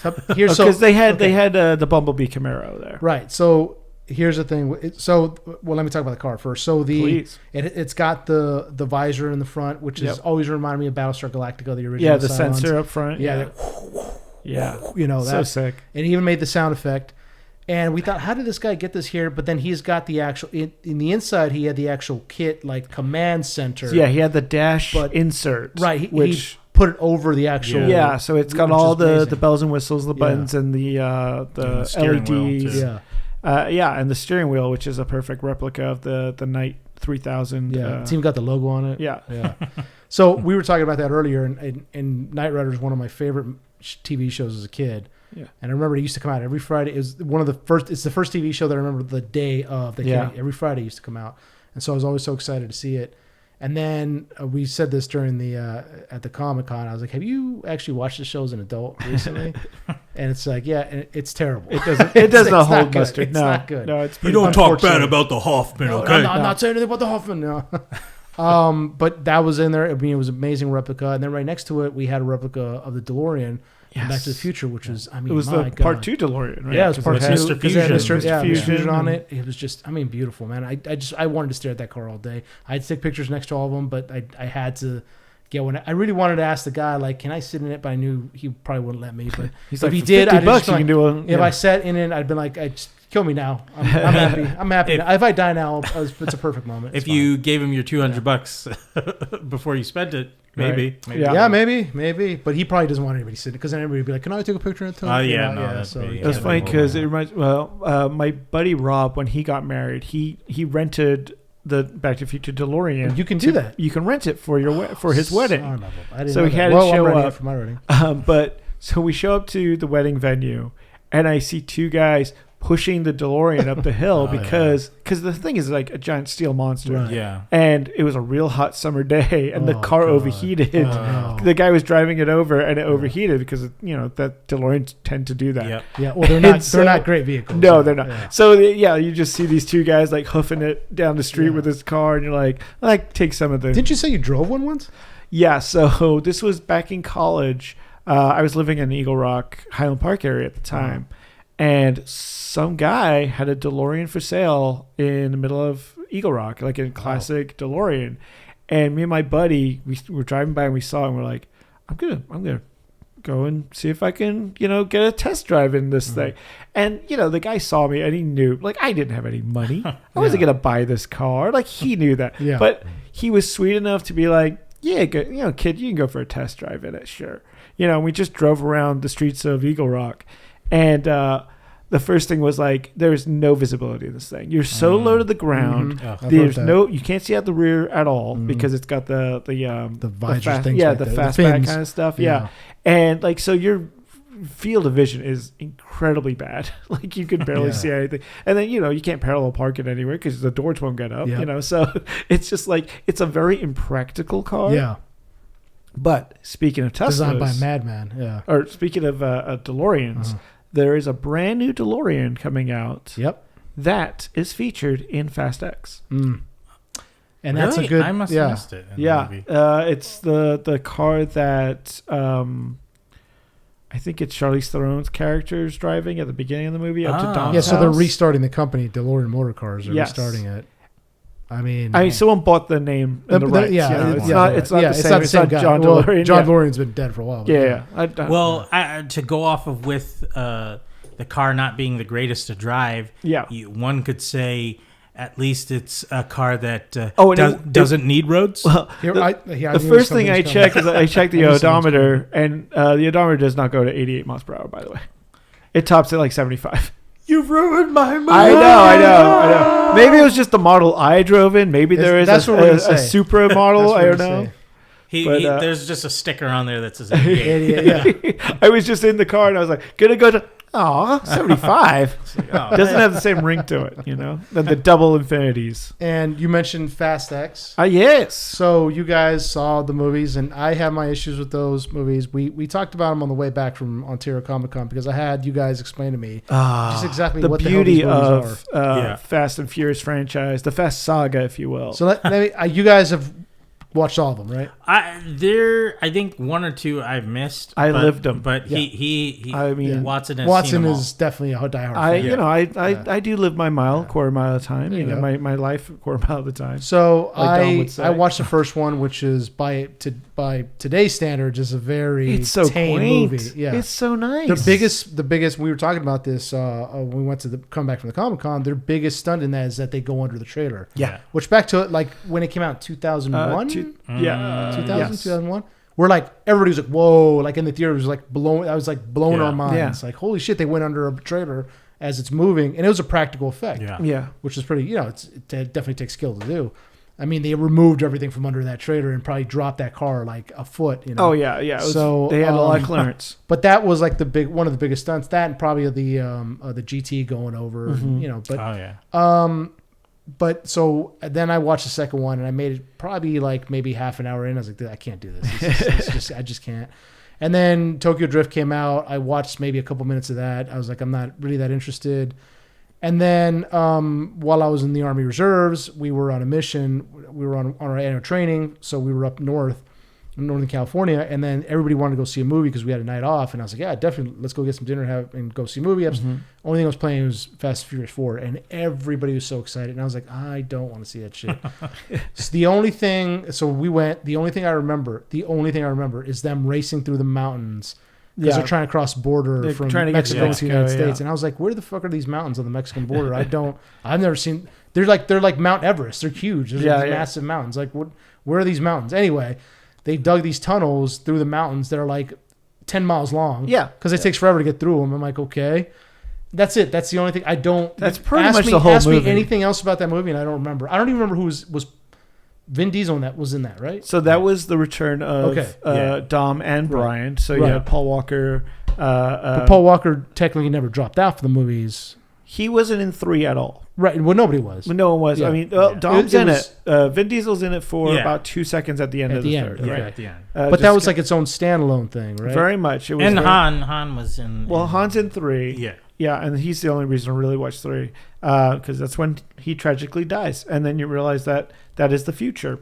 So Here's because they had the Bumblebee Camaro there. Right. So here's the thing. Let me talk about the car first. So it's got the visor in the front, which is always reminded me of Battlestar Galactica, the original. Yeah, the Cylons. sensor up front. Yeah. You know that. So sick. And he even made the sound effect. And we thought, how did this guy get this here? But then he's got the actual in the inside. He had the actual kit, like command center. Yeah, he had the dash insert. Right. He put it over the actual. Yeah, so it's got all the bells and whistles, the buttons, and the LEDs. And the steering wheel, which is a perfect replica of the Knight 3000. Yeah, it's even got the logo on it. Yeah. So we were talking about that earlier, and Knight Rider is one of my favorite TV shows as a kid. Yeah. And I remember it used to come out every Friday. It was one of the first. It's the first TV show that I remember the day of. Every Friday it used to come out, and so I was always so excited to see it. And then we said this during the at the Comic-Con. I was like, "Have you actually watched the show as an adult recently?" And it's like, yeah, it's terrible. It doesn't hold mustard. It's not good. No, it's you don't talk bad about the Hoffman, okay? I'm not saying anything about the Hoffman. No. But that was in there. I mean, it was an amazing replica. And then right next to it, we had a replica of the DeLorean. Yes. Back to the Future, which was, it was the Part 2 DeLorean, right? Yeah, it was Part 2. Mr. Fusion. Mr. Fusion on it. It was just, beautiful, man. I wanted to stare at that car all day. I had to take pictures next to all of them, but I had to get one. I really wanted to ask the guy, like, can I sit in it? But I knew he probably wouldn't let me. But he's if like, he did, $50 you can do one. If I sat in it, I'd been like, just kill me now. I'm happy. I'm happy. If I die now, it's a perfect moment. If you gave him your $200 before you spent it, maybe. Right. Maybe. But he probably doesn't want anybody sitting because then everybody would be like, "Can I take a picture of it?" It was funny because it reminds. My buddy Rob, when he got married, he rented the Back to the Future DeLorean. You can do that. You can rent it for his wedding. I didn't so know he had that. it show up for my wedding. But so we show up to the wedding venue, and I see two guys pushing the DeLorean up the hill because the thing is like a giant steel monster. Right. Yeah. And it was a real hot summer day, and the car overheated. The guy was driving it over, and it overheated because that DeLoreans tend to do that. Yep. Yeah. Well, they're not great vehicles. No, they're not. Yeah. So you just see these two guys like hoofing it down the street with this car, and you're like take some of the. Didn't you say you drove one once? Yeah. So this was back in college. I was living in Eagle Rock, Highland Park area at the time. And some guy had a DeLorean for sale in the middle of Eagle Rock, like a classic DeLorean. And me and my buddy, we were driving by and we saw it and we're like, I'm gonna go and see if I can, get a test drive in this thing. And, the guy saw me and he knew, like, I didn't have any money. I wasn't gonna buy this car. Like, he knew that. Yeah. But he was sweet enough to be like, yeah, good, kid, you can go for a test drive in it, sure. We just drove around the streets of Eagle Rock. And the first thing was like, there's no visibility in this thing. You're so low to the ground. There's you can't see out the rear at all because it's got the visor things. The fastback kind of stuff. Yeah. And like, so your field of vision is incredibly bad. Like you can barely see anything. And then, you can't parallel park it anywhere because the doors won't get up, so it's just like, it's a very impractical car. Yeah. But speaking of Teslas, designed by a madman, or speaking of DeLoreans, there is a brand new DeLorean coming out. Yep, that is featured in Fast X. And that's a good. I must have missed it. It's the car that I think it's Charlize Theron's character's driving at the beginning of the movie up to Dom's house. So they're restarting the company. DeLorean Motor Cars are restarting it. I mean, someone bought the name and the rights. It's not the same. It's not John DeLorean. DeLorean. John DeLorean's been dead for a while. To go off of with the car not being the greatest to drive, one could say at least it's a car that doesn't need roads. Well, the first thing I check is I check the odometer, and the odometer does not go to 88 miles per hour, by the way. It tops at like 75. You've ruined my mind. I know. Maybe it was just the model I drove in. Maybe there is a Supra model. I don't know. There's just a sticker on there that says 88. I was just in the car and I was like, gonna go to Aw, 75. Doesn't have the same ring to it, the double infinities. And you mentioned Fast X. Yes. So you guys saw the movies, and I have my issues with those movies. We talked about them on the way back from Ontario Comic Con because I had you guys explain to me just exactly what the beauty hell these movies of Fast and Furious franchise, the Fast Saga, if you will. So let me, you guys have watched all of them, right? I think one or two I've missed. I lived them, but he I mean, Watson is definitely a diehard fan. I do live my mile, quarter mile at a time. My life, quarter mile at a time. So I watched the first one, which is by today's standards is a very tame quaint. movie. Yeah, it's so nice. The biggest. We were talking about this when we went to come back from the Comic Con. Their biggest stunt in that is that they go under the trailer. Yeah, which back to like when it came out in 2001. 2001. We're like, everybody was like, whoa, like in the theater, it was like blowing our minds. Like, holy shit, they went under a trailer as it's moving. And it was a practical effect. Yeah. Which is pretty, it definitely takes skill to do. I mean, they removed everything from under that trailer and probably dropped that car like a foot, Oh, yeah. So they had a lot of clearance. But that was like one of the biggest stunts. That and probably the GT going over, But so then I watched the second one and I made it probably like maybe half an hour in. I was like, I can't do this. I just can't. And then Tokyo Drift came out. I watched maybe a couple minutes of that. I was like, I'm not really that interested. And then while I was in the Army Reserves, we were on a mission. We were on our annual training. So we were up north in Northern California. And then everybody wanted to go see a movie because we had a night off. And I was like, yeah, definitely. Let's go get some dinner and go see a movie. Only thing I was playing was Fast and Furious 4. And everybody was so excited. And I was like, I don't want to see that shit. So we went. The only thing I remember is them racing through the mountains. Because they're trying to cross border from Mexico to the United States. And I was like, where the fuck are these mountains on the Mexican border? I've never seen. They're like Mount Everest. They're huge. They're massive mountains. Like, where are these mountains? Anyway, they dug these tunnels through the mountains that are like 10 miles long. Yeah. Because it takes forever to get through them. I'm like, okay. That's it. That's the only thing. That's pretty much the whole movie. Ask me anything else about that movie, and I don't remember. I don't even remember who was Vin Diesel was in that, right? So that was the return of Dom and Brian. So you had Paul Walker. But Paul Walker technically never dropped out for the movies. He wasn't in 3 at all. Right. Well, nobody was. No one was. Yeah. I mean, Dom's in it. Vin Diesel's in it for about 2 seconds at the end of the third. Right at the end. But that was like its own standalone thing, right? Very much. It was. And Han was in. Well, Han's in 3. Yeah. Yeah, and he's the only reason I really watch 3, because that's when he tragically dies, and then you realize that is the future.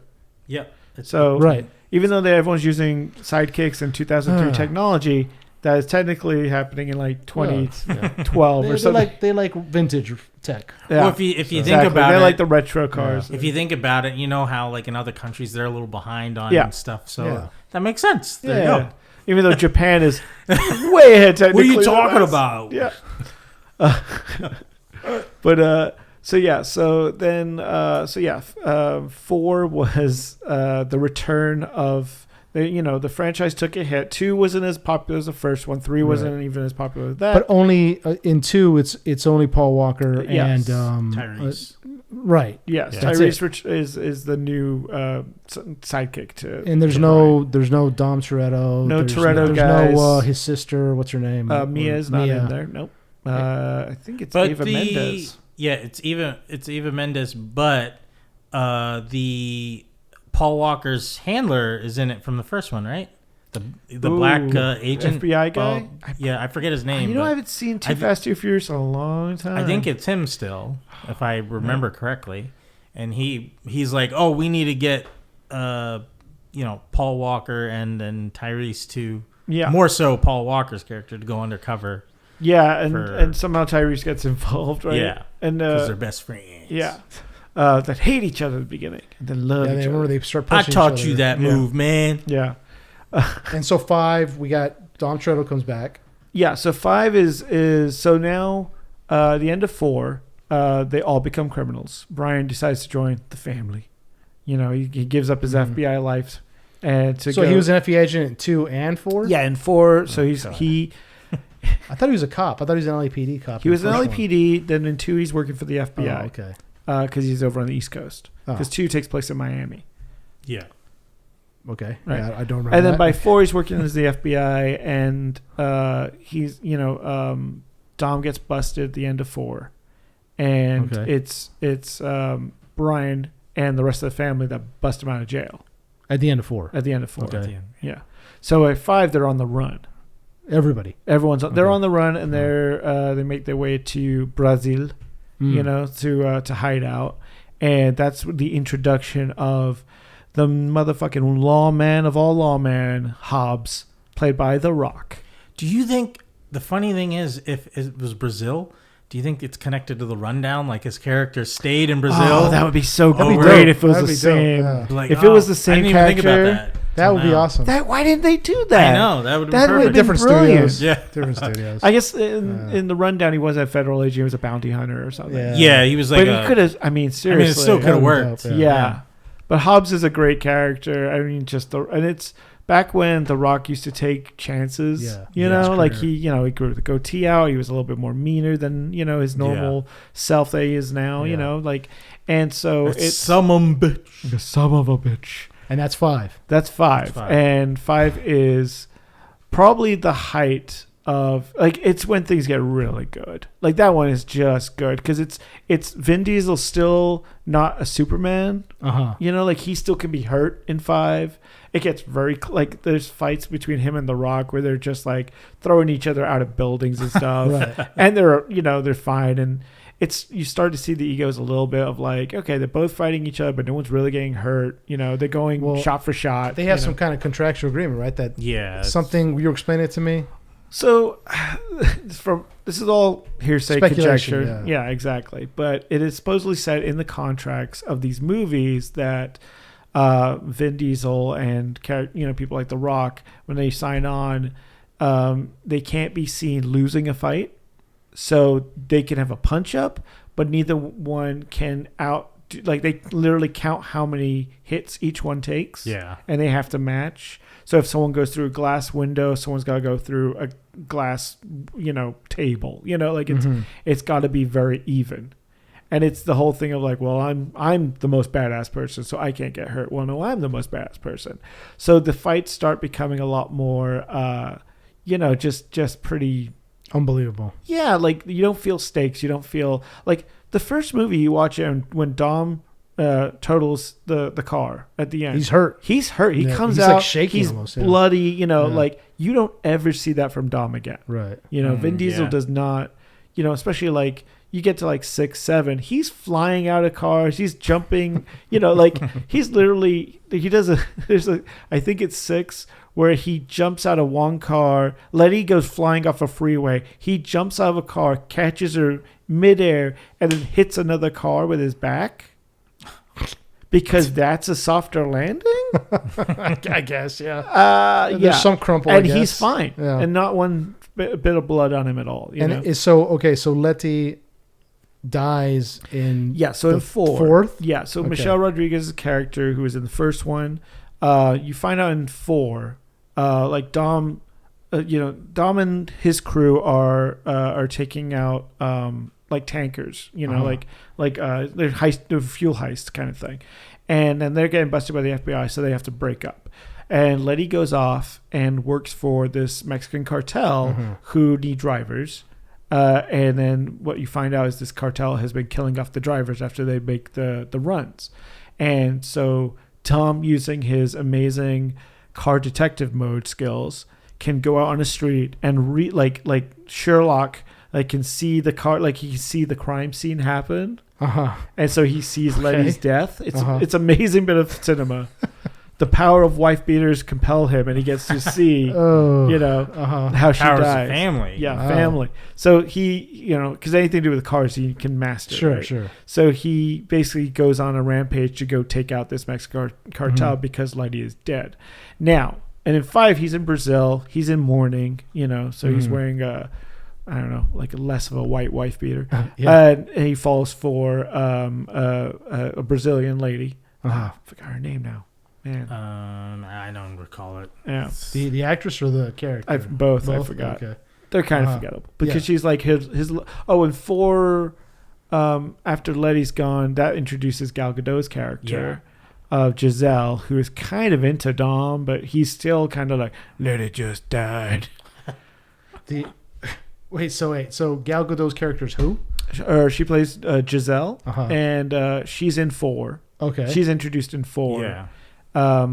Yeah. So even though everyone's using sidekicks and 2003 technology, that is technically happening in like 2012 or something. They like vintage tech. Yeah. Well, if you think about it, they like the retro cars. If you think about it, you know how like in other countries they're a little behind on stuff, so that makes sense. There you go. Even though Japan is way ahead technically. What are you talking about? Yeah. But so then 4 was the return of the franchise took a hit. 2 wasn't as popular as the first one. 3 wasn't even as popular as that. But only in 2 it's only Paul Walker and Tyrese. Right. Yes, Tyrese is the new sidekick to. And there's no Dom Toretto. No Toretto There's guys. No his sister. What's her name? Mia's not in there. Nope. I think it's Eva Mendes. Yeah, it's Eva Mendes, but the Paul Walker's handler is in it from the first one, right? The black agent FBI guy. I forget his name. I haven't seen Too Fast Too Furious in a long time. I think it's him still, if I remember correctly. And he's like, oh, we need to get Paul Walker and Tyrese to more so Paul Walker's character to go undercover. Yeah, and somehow Tyrese gets involved, right? Yeah, and because they're best friends. Yeah, that hate each other at the beginning and then love each other. They start pushing I taught you that move, man. Yeah. And so 5, we got Dom Toretto comes back. Yeah, so 5 is so now the end of 4, they all become criminals. Brian decides to join the family. He gives up his FBI life and he was an FBI agent in 2 and 4. Yeah, in 4. So he. I thought he was a cop. I thought he was an LAPD cop. He was an LAPD. Then in 2, he's working for the FBI. Oh, okay. Because he's over on the East Coast. Because 2 takes place in Miami. Yeah. Okay. Right. Yeah, I don't remember. And then by 4, he's working as the FBI, and he's Dom gets busted at the end of 4, and it's Brian and the rest of the family that bust him out of jail At the end of 4. Okay. Yeah. So at 5, they're on the run. They're on the run, and they make their way to Brazil, to hide out, and that's the introduction of the motherfucking lawman of all lawmen, Hobbs, played by The Rock. Do you think the funny thing is, if it was Brazil, do you think it's connected to the rundown? Like his character stayed in Brazil? Oh, that would be so great if it was the same. Like, if it was the same I didn't character, even think about that. That would be awesome. Why didn't they do that? I know that would have been different brilliant. studios. Yeah, different studios. I guess in the rundown, he wasn't a federal agent; he was a bounty hunter or something. Yeah, he was like. But he could have. I mean, seriously, it still could have worked. Yeah. But Hobbs is a great character. I mean, and it's back when The Rock used to take chances. Yeah. Like he grew the goatee out. He was a little bit more meaner than his normal self that he is now. And so it's some of a bitch. Some of a bitch. And that's 5. That's 5. And 5 is probably the height of it's when things get really good. Like that one is just good because it's Vin Diesel still not a Superman. He still can be hurt in 5. It gets very there's fights between him and The Rock where they're just like throwing each other out of buildings and stuff. And they're fine, and you start to see the egos a little bit of okay, they're both fighting each other, but no one's really getting hurt. They're going shot for shot. They have some kind of contractual agreement, right? That something you were explaining it to me. So, this is all hearsay, conjecture. Yeah, exactly. But it is supposedly said in the contracts of these movies that Vin Diesel and people like The Rock, when they sign on, they can't be seen losing a fight. So they can have a punch up, but neither one can they literally count how many hits each one takes. Yeah. And they have to match. So if someone goes through a glass window, someone's got to go through a glass, table. It's got to be very even. And it's the whole thing of well, I'm the most badass person, so I can't get hurt. Well, no, I'm the most badass person. So the fights start becoming a lot more, just pretty unbelievable. Yeah, you don't feel stakes. You don't feel the first movie you watch it when Dom totals the car at the end. He's hurt. He comes he's out shaking. He's almost, bloody. You don't ever see that from Dom again. Right. Vin Diesel does not. Especially you get to 6, 7. He's flying out of cars. He's jumping. He's literally. He does I think it's 6. Where he jumps out of one car, Letty goes flying off a freeway. He jumps out of a car, catches her midair, and then hits another car with his back. Because that's a softer landing? I guess, yeah. There's some crumple, and he's fine. Yeah. And not one bit of blood on him at all. So Letty dies in in 4. Fourth? Yeah, so Michelle Rodriguez's character, who was in the first one, you find out in 4, Dom, Dom and his crew are taking out tankers, they're fuel heist kind of thing, and then they're getting busted by the FBI, so they have to break up. And Letty goes off and works for this Mexican cartel who need drivers. And then what you find out is this cartel has been killing off the drivers after they make the runs, and so Tom, using his amazing car detective mode skills, can go out on the street and like Sherlock, can see the car, he can see the crime scene happen. And so he sees Letty's death. It's amazing bit of cinema. The power of wife beaters compel him, and he gets to see, how she Powers dies. Of family. Yeah, family. So he, because anything to do with cars, he can master. Sure. So he basically goes on a rampage to go take out this Mexican cartel because Letty is dead. Now, and in 5, he's in Brazil. He's in mourning, so he's wearing a less of a white wife beater. And he falls for a Brazilian lady. I forgot her name now. Man. I don't recall it. Yeah. The actress or the character? Both. I forgot. Okay. They're kind of forgettable because she's his. Oh, and 4, after Letty's gone, that introduces Gal Gadot's character of Giselle, who is kind of into Dom, but he's still kind of Letty just died. Wait. So Gal Gadot's character is who? She plays Giselle, and she's in 4. Okay. She's introduced in 4. Yeah.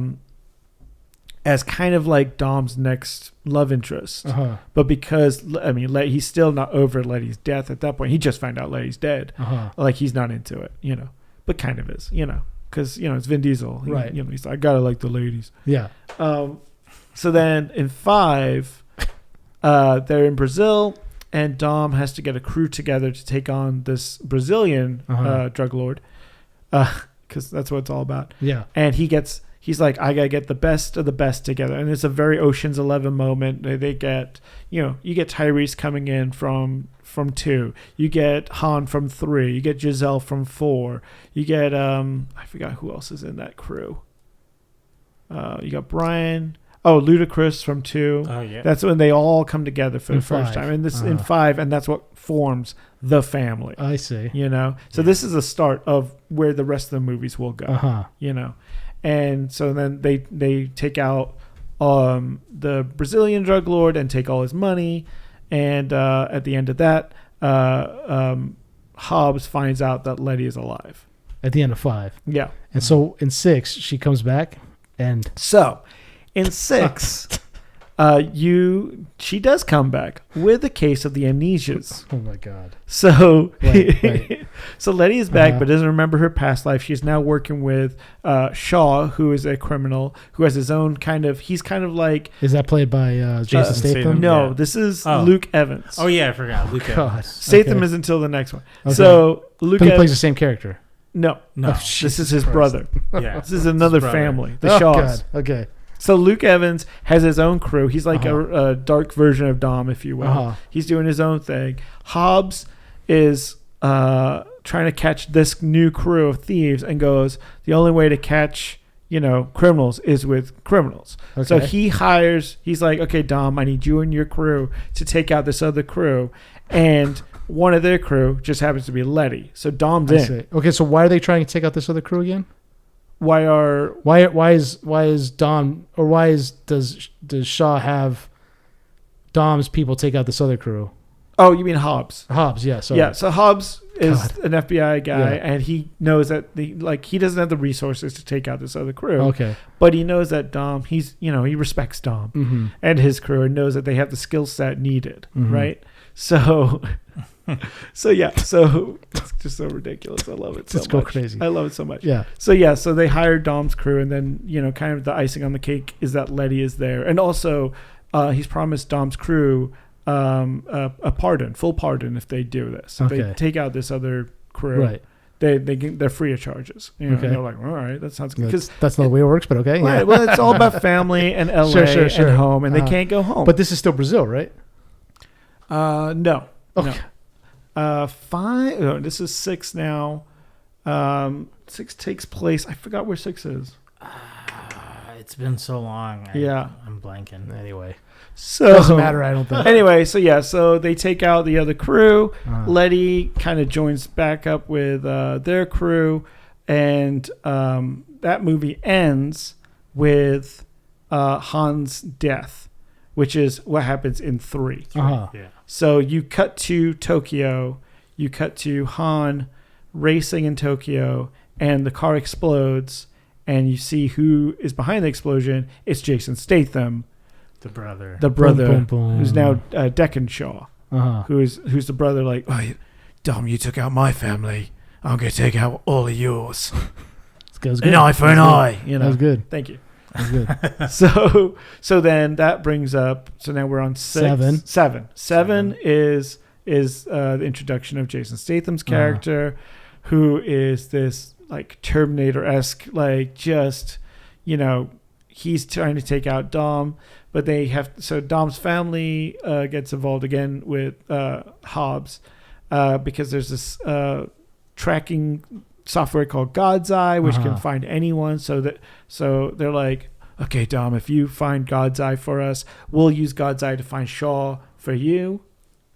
As kind of like Dom's next love interest. But because, I mean, he's still not over Letty's death at that point. He just found out Letty's dead. Like, he's not into it, but kind of is, because, it's Vin Diesel. Right. He's like, I gotta like the ladies. Yeah. So then in 5, they're in Brazil, and Dom has to get a crew together to take on this Brazilian drug lord, because that's what it's all about. Yeah. And he's like, I gotta get the best of the best together, and it's a very Ocean's 11 moment. They get, you get Tyrese coming in from 2, you get Han from 3, you get Giselle from 4, you get I forgot who else is in that crew. You got Brian. Ludacris from 2. Oh yeah. That's when they all come together for the first 5. time, and this in 5, and that's what forms the family. I see. So this is the start of where the rest of the movies will go. And so then they take out the Brazilian drug lord and take all his money, and at the end of that, Hobbs finds out that Letty is alive. At the end of 5. Yeah. And so in 6, she comes back, and so in 6, she does come back with a case of the amnesias. Oh my God. So, Right. So Letty is back, but doesn't remember her past life. She's now working with Shaw, who is a criminal who has his own he's kind of like. Is that played by Jason Statham? No, this is Luke Evans. Oh yeah, I forgot. Luke Evans. Statham is until the next one. Okay. So Luke But he plays the same character. No. This is his brother. Yeah. This is another family. The Shaws. God. Okay. So Luke Evans has his own crew. He's like a dark version of Dom, if you will. He's doing his own thing. Hobbs is trying to catch this new crew of thieves and goes, the only way to catch, criminals is with criminals. Okay. So he's like, okay, Dom, I need you and your crew to take out this other crew. And one of their crew just happens to be Letty. So Dom's in. Okay, so why are they trying to take out this other crew again? Why is Dom, or does Shaw have Dom's people take out this other crew? Oh, you mean Hobbs? Hobbs, yeah. Sorry. Yeah. So Hobbs is an FBI guy, and he knows that he doesn't have the resources to take out this other crew. Okay. But he knows that Dom, he respects Dom and his crew, and knows that they have the skill set needed, right? So. So it's just so ridiculous. I love it so much. Go crazy. I love it so much. Yeah. So they hire Dom's crew, and then kind of the icing on the cake is that Letty is there, and also he's promised Dom's crew a full pardon if they do this. If they take out this other crew, right? They're free of charges. And they're like, all right, that sounds good. Because that's not the way it works, but okay. Right. Yeah. Well, it's all about family and LA sure. and home, and they can't go home. But this is still Brazil, right? No. Okay. No. 5. Oh, this is 6 now. 6 takes place. I forgot where 6 is. It's been so long. I'm blanking. Anyway, so doesn't matter. I don't think. Anyway, so they take out the other crew. Letty kind of joins back up with their crew, and that movie ends with Han's death, which is what happens in 3. Yeah. So you cut to Tokyo, you cut to Han racing in Tokyo, and the car explodes, and you see who is behind the explosion. It's Jason Statham, the brother, boom, boom. who's now Deccan Shaw, who's the brother. Like, oh, Dom, you took out my family. I'm gonna take out all of yours. An eye for an eye. That was good. Thank you. That was good. So then that brings up. So now we're on 6. 7 is the introduction of Jason Statham's character, who is this like Terminator-esque, like just he's trying to take out Dom, but so Dom's family gets involved again with Hobbs because there's this tracking software called God's Eye, which can find anyone. So they're like, okay, Dom, if you find God's Eye for us, we'll use God's Eye to find Shaw for you,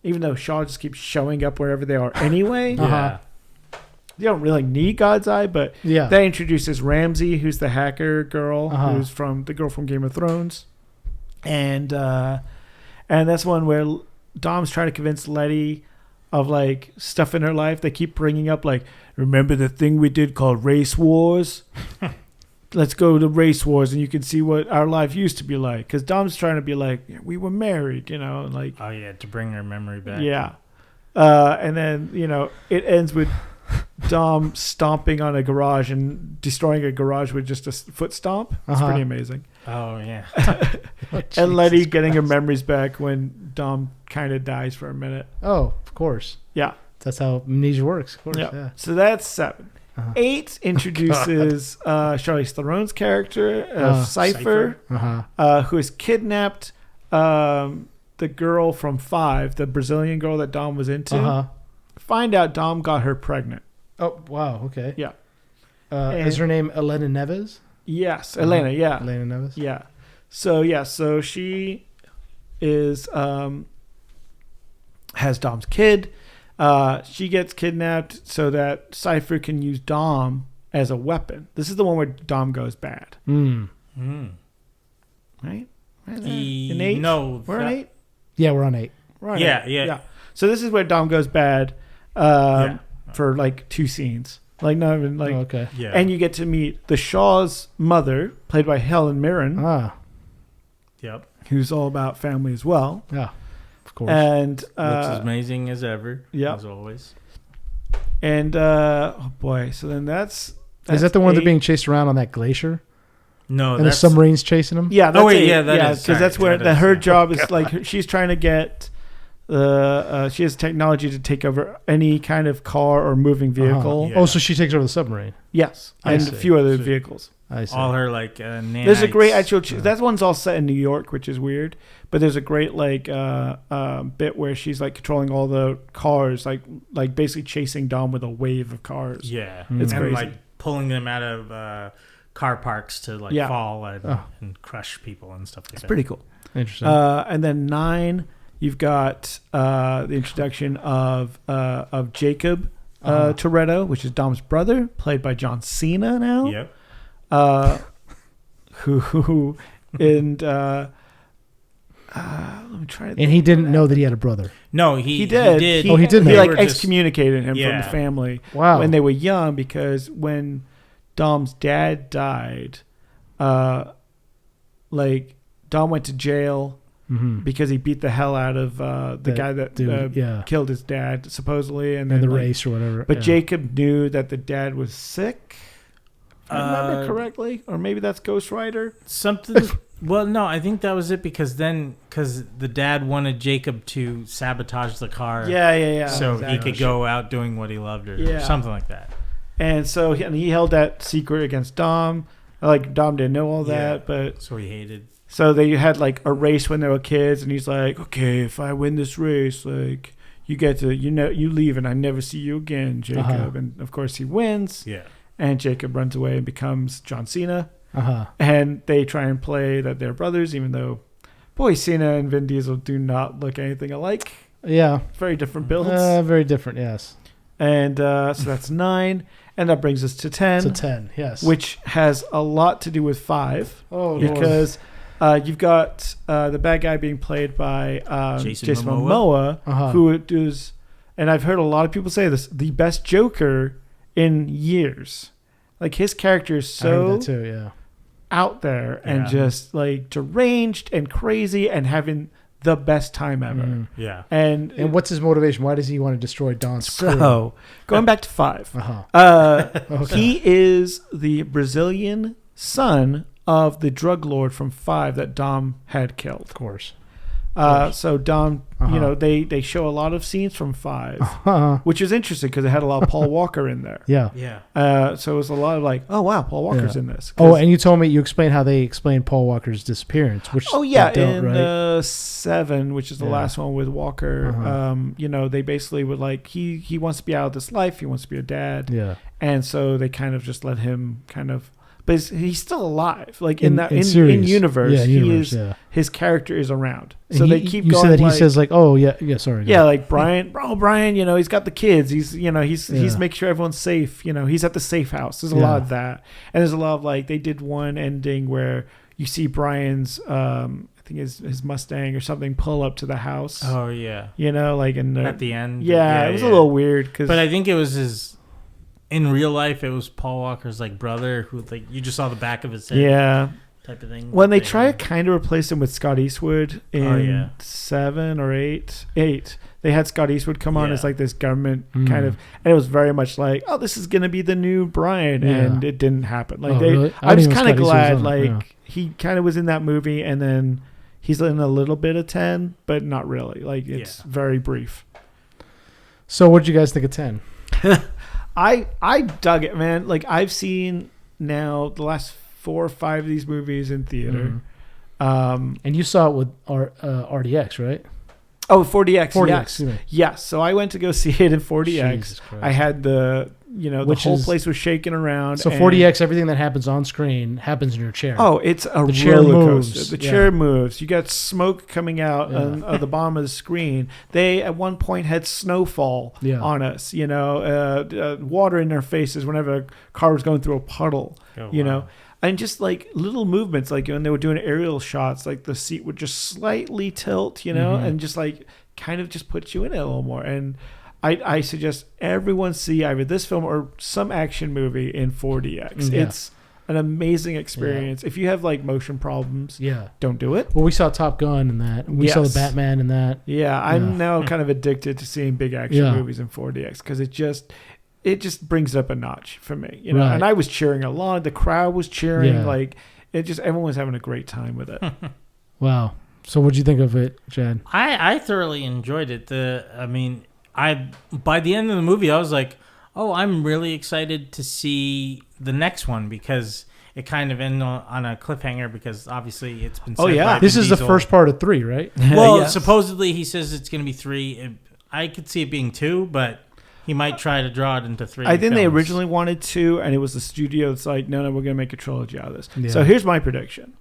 even though Shaw just keeps showing up wherever they are anyway. You don't really need God's Eye, but that introduces Ramsey, who's the hacker girl, who's from the girl from Game of Thrones, and that's one where Dom's trying to convince Letty of like stuff in her life. They keep bringing up like, remember the thing we did called Race Wars? Let's go to Race Wars and you can see what our life used to be like. Because Dom's trying to be like, we were married, like. Oh yeah, to bring her memory back. Yeah. And then, it ends with Dom stomping on a garage and destroying a garage with just a foot stomp. It's pretty amazing. Oh, yeah. And Letty getting her memories back when Dom kind of dies for a minute. Oh, of course. Yeah. That's how amnesia works. Of course. Yeah. So that's 7. 8 introduces Charlize Theron's character, Cypher, who has kidnapped the girl from 5, the Brazilian girl that Dom was into. Find out Dom got her pregnant. Oh, wow. Okay. Yeah. Is her name Elena Neves? Yes, Elena. Yeah, Elena Neves. Yeah. So she is has Dom's kid. She gets kidnapped so that Cypher can use Dom as a weapon. This is the one where Dom goes bad. Right? In 8? No. We're on 8? Yeah, we're on 8. We're on Yeah. 8. So this is where Dom goes bad for like 2 scenes. Like not even like okay. Yeah. And you get to meet the Shaw's mother, played by Helen Mirren. Yep. Who's all about family as well. Yeah. Of course. And looks as amazing as ever. Yeah. As always. And oh boy, so then that's is that the one that's being chased around on that glacier? No, and the submarine's chasing him. Yeah. That's because that's where her job is. Like she's trying to get she has technology to take over any kind of car or moving vehicle. Oh, so she takes over the submarine. Yes, and a few other vehicles. I see. All her like nanites. There's a great actual that one's all set in New York, which is weird. But there's a great like bit where she's like controlling all the cars, like basically chasing Dom with a wave of cars. Yeah, it's and crazy. Like pulling them out of car parks to like fall and crush people and stuff like that. It's pretty cool. Interesting. And then 9, you've got the introduction of Jacob Toretto, which is Dom's brother, played by John Cena now. Yep. Who and let me try. And he didn't know that he had a brother. No, he did. He did. He did. He like excommunicated him from the family. Wow. When they were young, because when Dom's dad died, like Dom went to jail. Mm-hmm. Because he beat the hell out of the guy that killed his dad, supposedly, and then the race or whatever. But Jacob knew that the dad was sick. If I remember correctly, or maybe that's Ghost Rider. Something. Well, no, I think that was it because the dad wanted Jacob to sabotage the car. Yeah. So he could go out doing what he loved, or something like that. And so he held that secret against Dom. Like Dom didn't know all that, but so he hated. So they had like a race when they were kids, and he's like, "Okay, if I win this race, like you get to, you leave, and I never see you again, Jacob." And of course, he wins. Yeah. And Jacob runs away and becomes John Cena. And they try and play that they're brothers, even though, boy, Cena and Vin Diesel do not look anything alike. Yeah. Very different builds. Very different. Yes. And so that's 9. And that brings us to 10. To 10, yes. Which has a lot to do with 5. Oh, because you've got the bad guy being played by Jason Momoa, who is, and I've heard a lot of people say this, the best Joker in years. Like his character is so out there and just like deranged and crazy and having the best time ever. Yeah. And what's his motivation? Why does he want to destroy Don's crew? So, going back to 5. He is the Brazilian son of the drug lord from 5 that Dom had killed. Of course. So Dom, they show a lot of scenes from 5, which is interesting because it had a lot of Paul Walker in there. Yeah. So it was a lot of like, oh wow, Paul Walker's in this. Oh, and you explained how they explained Paul Walker's disappearance. Which in 7, which is the last one with Walker. They basically were like, he wants to be out of this life. He wants to be a dad. Yeah. And so they kind of just let him kind of. But he's still alive, like in universe. His character is around, so they keep going. You said that he says like, "Oh yeah, sorry." Yeah, like Brian, he's got the kids. He's making sure everyone's safe. He's at the safe house. There's a lot of that, and there's a lot of like they did one ending where you see Brian's, I think his Mustang or something pull up to the house. Oh yeah. Like at the end. Yeah, it was a little weird but I think it was in real life it was Paul Walker's like brother who you just saw the back of his head. Yeah. Type of thing. When they try to kind of replace him with Scott Eastwood in 7 or 8, they had Scott Eastwood come on as like this government kind of, and it was very much like, oh, this is going to be the new Brian, and it didn't happen. Like really? I was kind of glad he kind of was in that movie, and then he's in a little bit of 10, but not really. Like it's very brief. So what did you guys think of 10? I dug it, man. Like I've seen now the last 4 or 5 of these movies in theater. And you saw it with RDX, right? Oh, 4DX. 4DX. Yes. Yes. So I went to go see it in 4DX. I had the whole place was shaking around. So 4DX, everything that happens on screen happens in your chair. Oh, it's a roller coaster. The chair moves. You got smoke coming out of the bottom of the screen. They at one point had snowfall on us. Water in their faces whenever a car was going through a puddle. Oh, wow. And just like little movements, like when they were doing aerial shots, like the seat would just slightly tilt, and just like kind of just put you in it a little more. And I suggest everyone see either this film or some action movie in 4DX. Yeah. It's an amazing experience. If you have like motion problems, don't do it. Well, we saw Top Gun in that. We saw the Batman in that. Yeah, I'm now kind of addicted to seeing big action movies in 4DX because it just brings it up a notch for me, Right. And I was cheering along. The crowd was cheering. Like everyone was having a great time with it. Wow. So what'd you think of it, Chad? I thoroughly enjoyed it. By the end of the movie, I was like, oh, I'm really excited to see the next one because it kind of ended on a cliffhanger because obviously it's been said by this Vin is Diesel. The first part of 3, right? Well, supposedly he says it's going to be 3. I could see it being 2, but he might try to draw it into 3. I think they originally wanted 2, and it was the studio that's like, no, we're going to make a trilogy out of this. Yeah. So here's my prediction.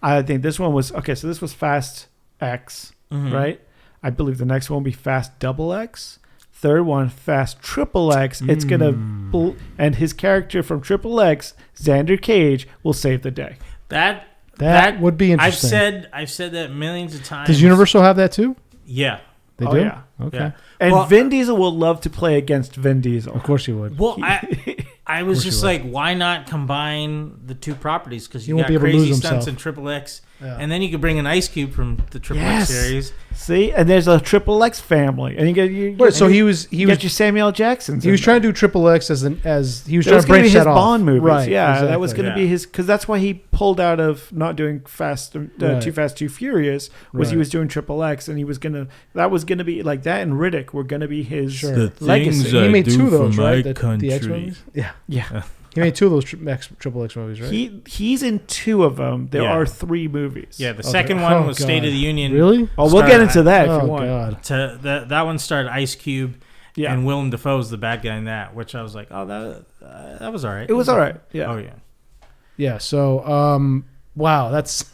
I think this one was, so this was Fast X, right? I believe the next one will be Fast Double X. Third one, Fast Triple X. It's going to, and his character from Triple X, Xander Cage, will save the day. That would be interesting. I've said that millions of times. Does Universal have that too? Yeah. They do? Yeah. Okay. Yeah. And Vin Diesel will love to play against Vin Diesel. Of course he would. Well, I was just like, why not combine the 2 properties? Because you got be able Crazy to lose Stunts himself. and Triple X. Yeah. And then you could bring an Ice Cube from the Triple X series. See, and there's a Triple X family, and you get so he was your Samuel Jackson. He was trying to do Triple X as he was that trying to branch that off. Bond movies, right? Yeah, exactly. that was going to be his because that's why he pulled out of not doing Too Fast, Too Furious. He was doing Triple X, and that was gonna be like that. And Riddick were gonna be his legacy. He made 2 of those, right? The X movies. Yeah. He made 2 of those Triple X movies, right? He's in 2 of them. There are 3 movies. Yeah, the second one was State of the Union. Really? Oh, we'll get into that if you want. God. That one starred Ice Cube, and Willem Dafoe's the bad guy in that, which I was like, oh, that was all right. It was all right. Yeah. Oh yeah. Yeah. So, wow, that's.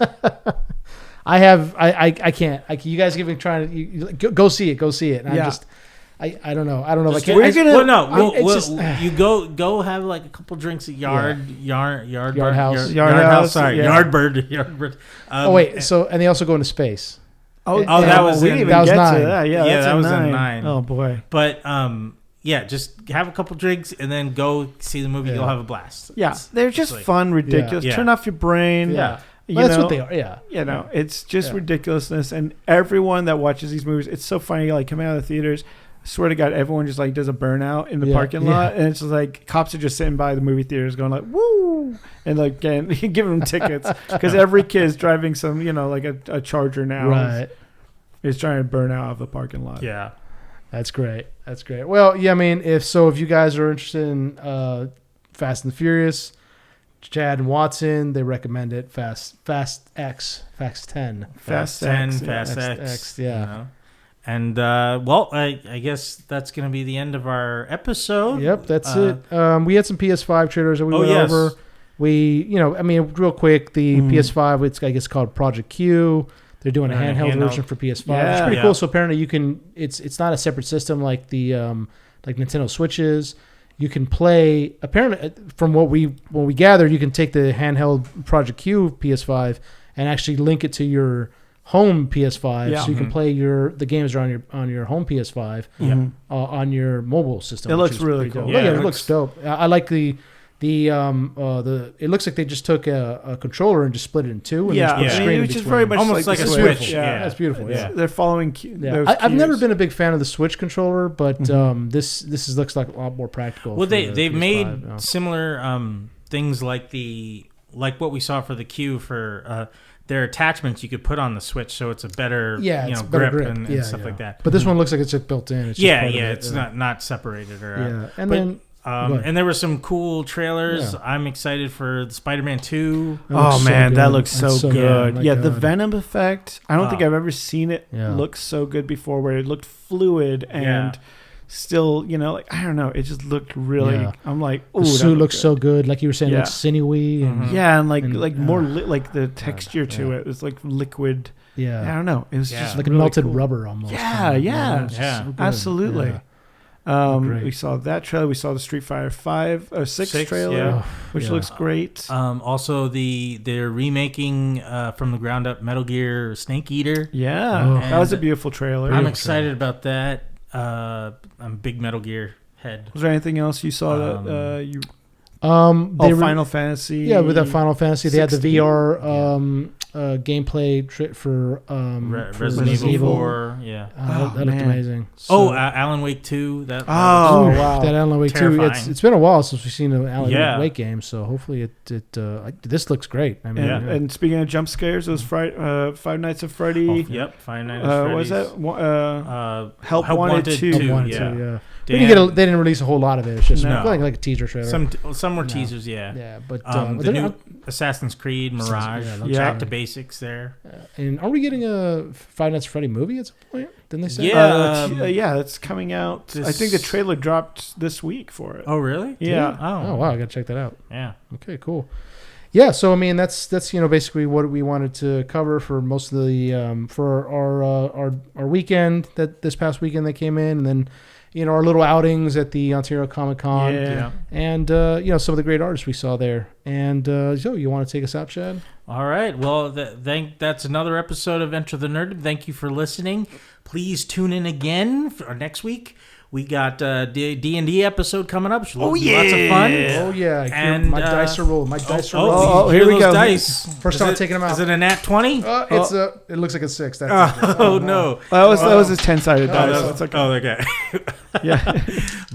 I can't. You guys give trying to go see it. Go see it. And I don't know. You go have like a couple drinks at Yardbird. And they also go into space. That was we didn't even get 9. to that. Yeah, that was a 9. Oh boy. But just have a couple drinks and then go see the movie. You'll have a blast. Yeah, they're just fun, ridiculous. Yeah. Turn off your brain. Yeah. That's what they are. Yeah. It's just ridiculousness, and everyone that watches these movies, it's so funny. Like coming out of the theaters. I swear to God, everyone just like does a burnout in the parking lot, and it's just like cops are just sitting by the movie theaters going like "woo" and like giving them tickets because every kid is driving some like a Charger now, right? Is trying to burn out of the parking lot. Yeah, that's great. That's great. Well, yeah, I mean, if you guys are interested in Fast and Furious, Chad and Watson, they recommend it. Fast X, Fast 10, Fast X, yeah. And I guess that's going to be the end of our episode. Yep, that's it. We had some PS5 trailers that we went over. We, real quick, the PS5, it's I guess called Project Q. They're doing a handheld version for PS5. It's pretty cool. So apparently it's not a separate system like the like Nintendo Switches. You can play. Apparently, from what we gathered, you can take the handheld Project Q PS5 and actually link it to your home PS5, Yeah. so you can play the games that are on your home PS5 on your mobile system. It which looks is really pretty cool. dope. Yeah, Yeah, it it looks dope. I like the it looks like they just took a controller and just split it in two. And Yeah, just put a I screen mean, in which is between. very much Almost like the a Switch. Switch. Yeah, That's beautiful. Yeah. they're following. Yeah. Those I've never cues. been a big fan of the Switch controller, but this looks like a lot more practical. Well, for they've the PS5, made you know. similar things like what we saw for the Q for their attachments you could put on the Switch, so it's a better it's better grip and stuff like that. But this one looks like it's just built in. It's just part of it, It's not separated or Yeah, and but, then and there were some cool trailers. Yeah. I'm excited for the Spider-Man 2. That looks Oh so man, that good. looks so That's so good. good. Yeah, My the God. Venom effect. I don't think I've ever seen it Yeah. look so good before, where it looked fluid and still, like I don't know, it just looked really. Yeah. I'm like, The ooh, that suit looks good. so good. Like you were saying, it Yeah. looks sinewy. And, Yeah, and more yeah. like the texture to it was like liquid. yeah. I don't know. It was Yeah. just Like really a melted cool. rubber almost. Yeah, kinda. yeah. It was just Yeah. so good. Absolutely. Yeah. Great. We saw that trailer. We saw the Street Fighter 6 trailer, yeah. which Yeah. looks great. Also, they're remaking from the ground up Metal Gear Snake Eater. Yeah, Oh. that was a beautiful trailer. I'm excited about that. I'm a big Metal Gear head. Was there anything else you saw that you? They were- Final Fantasy. Yeah, with that Final Fantasy, they had the 16. VR gameplay for Resident Evil 4. Yeah. that looked man. amazing. Alan Wake 2. That Oh, looks- wow. That Alan Wake 2. Terrifying. It's been a while since we've seen an Alan Yeah. Wake game, so hopefully this looks great. I mean, And speaking of jump scares, it was Five Nights at Freddy. Yep. Five Nights What at was Freddy's. that? Help Wanted 2. I wanted yeah. to, yeah. They We didn't they didn't release a whole lot of it. It's just No. like a teaser trailer. Some were No. teasers, yeah. Yeah, but The new Assassin's Creed Mirage. yeah, looks Back good. to basics there. and are we getting a Five Nights at Freddy movie at some point? Didn't they say? Yeah. Yeah, it's coming out. I think the trailer dropped this week for it. Oh, really? Yeah. Oh wow, I gotta check that out. Yeah. Okay, cool. Yeah, so I mean that's basically what we wanted to cover for most of the for our weekend this past weekend that came in, and then our little outings at the Ontario Comic Con, Yeah. and some of the great artists we saw there. And so you want to take us out, Chad? All right. Well, that's another episode of Enter the Nerd. Thank you for listening. Please tune in again for next week. We got D&D episode coming up. Should be lots of fun. Oh yeah, And, my dice are rolling. My dice are Oh, rolling. Oh, here here we those go. dice. First Is time I'm it- taking them out. Is it a nat 20? It looks like a 6. That's it. Oh, no. That was a 10-sided dice. no. That's okay. Oh, okay. Yeah.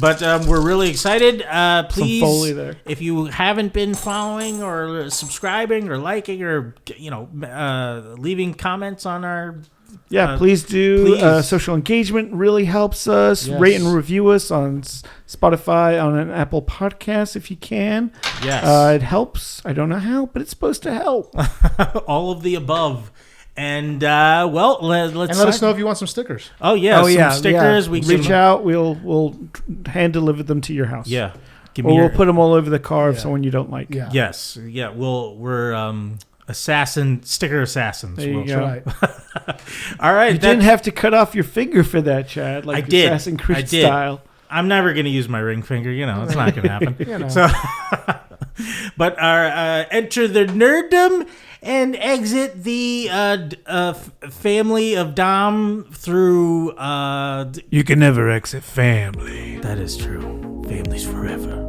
But we're really excited. Please, Foley there. if you haven't been following or subscribing or liking or leaving comments on our Please do. please. Social engagement really helps us. Yes. Rate and review us on Spotify, on an Apple podcast if you can. yes, It helps. I don't know how, but it's supposed to help. all of the above. And let's And let us know if you want some stickers. Oh yeah, some stickers. Yeah. We reach can, out. We'll hand deliver them to your house. Yeah, give Or me we'll your, put them all over the car of Yeah. someone you don't like. Yeah. yes, yeah. We're sticker assassins. There you We'll- go. Right. All right, You didn't have to cut off your finger for that, Chad. Like I did. Assassin's Creed I did. style. I'm never going to use my ring finger. It's not going to happen. You know. So, but enter the Nerdom and exit the family of Dom through. You can never exit family. That is true. Families forever.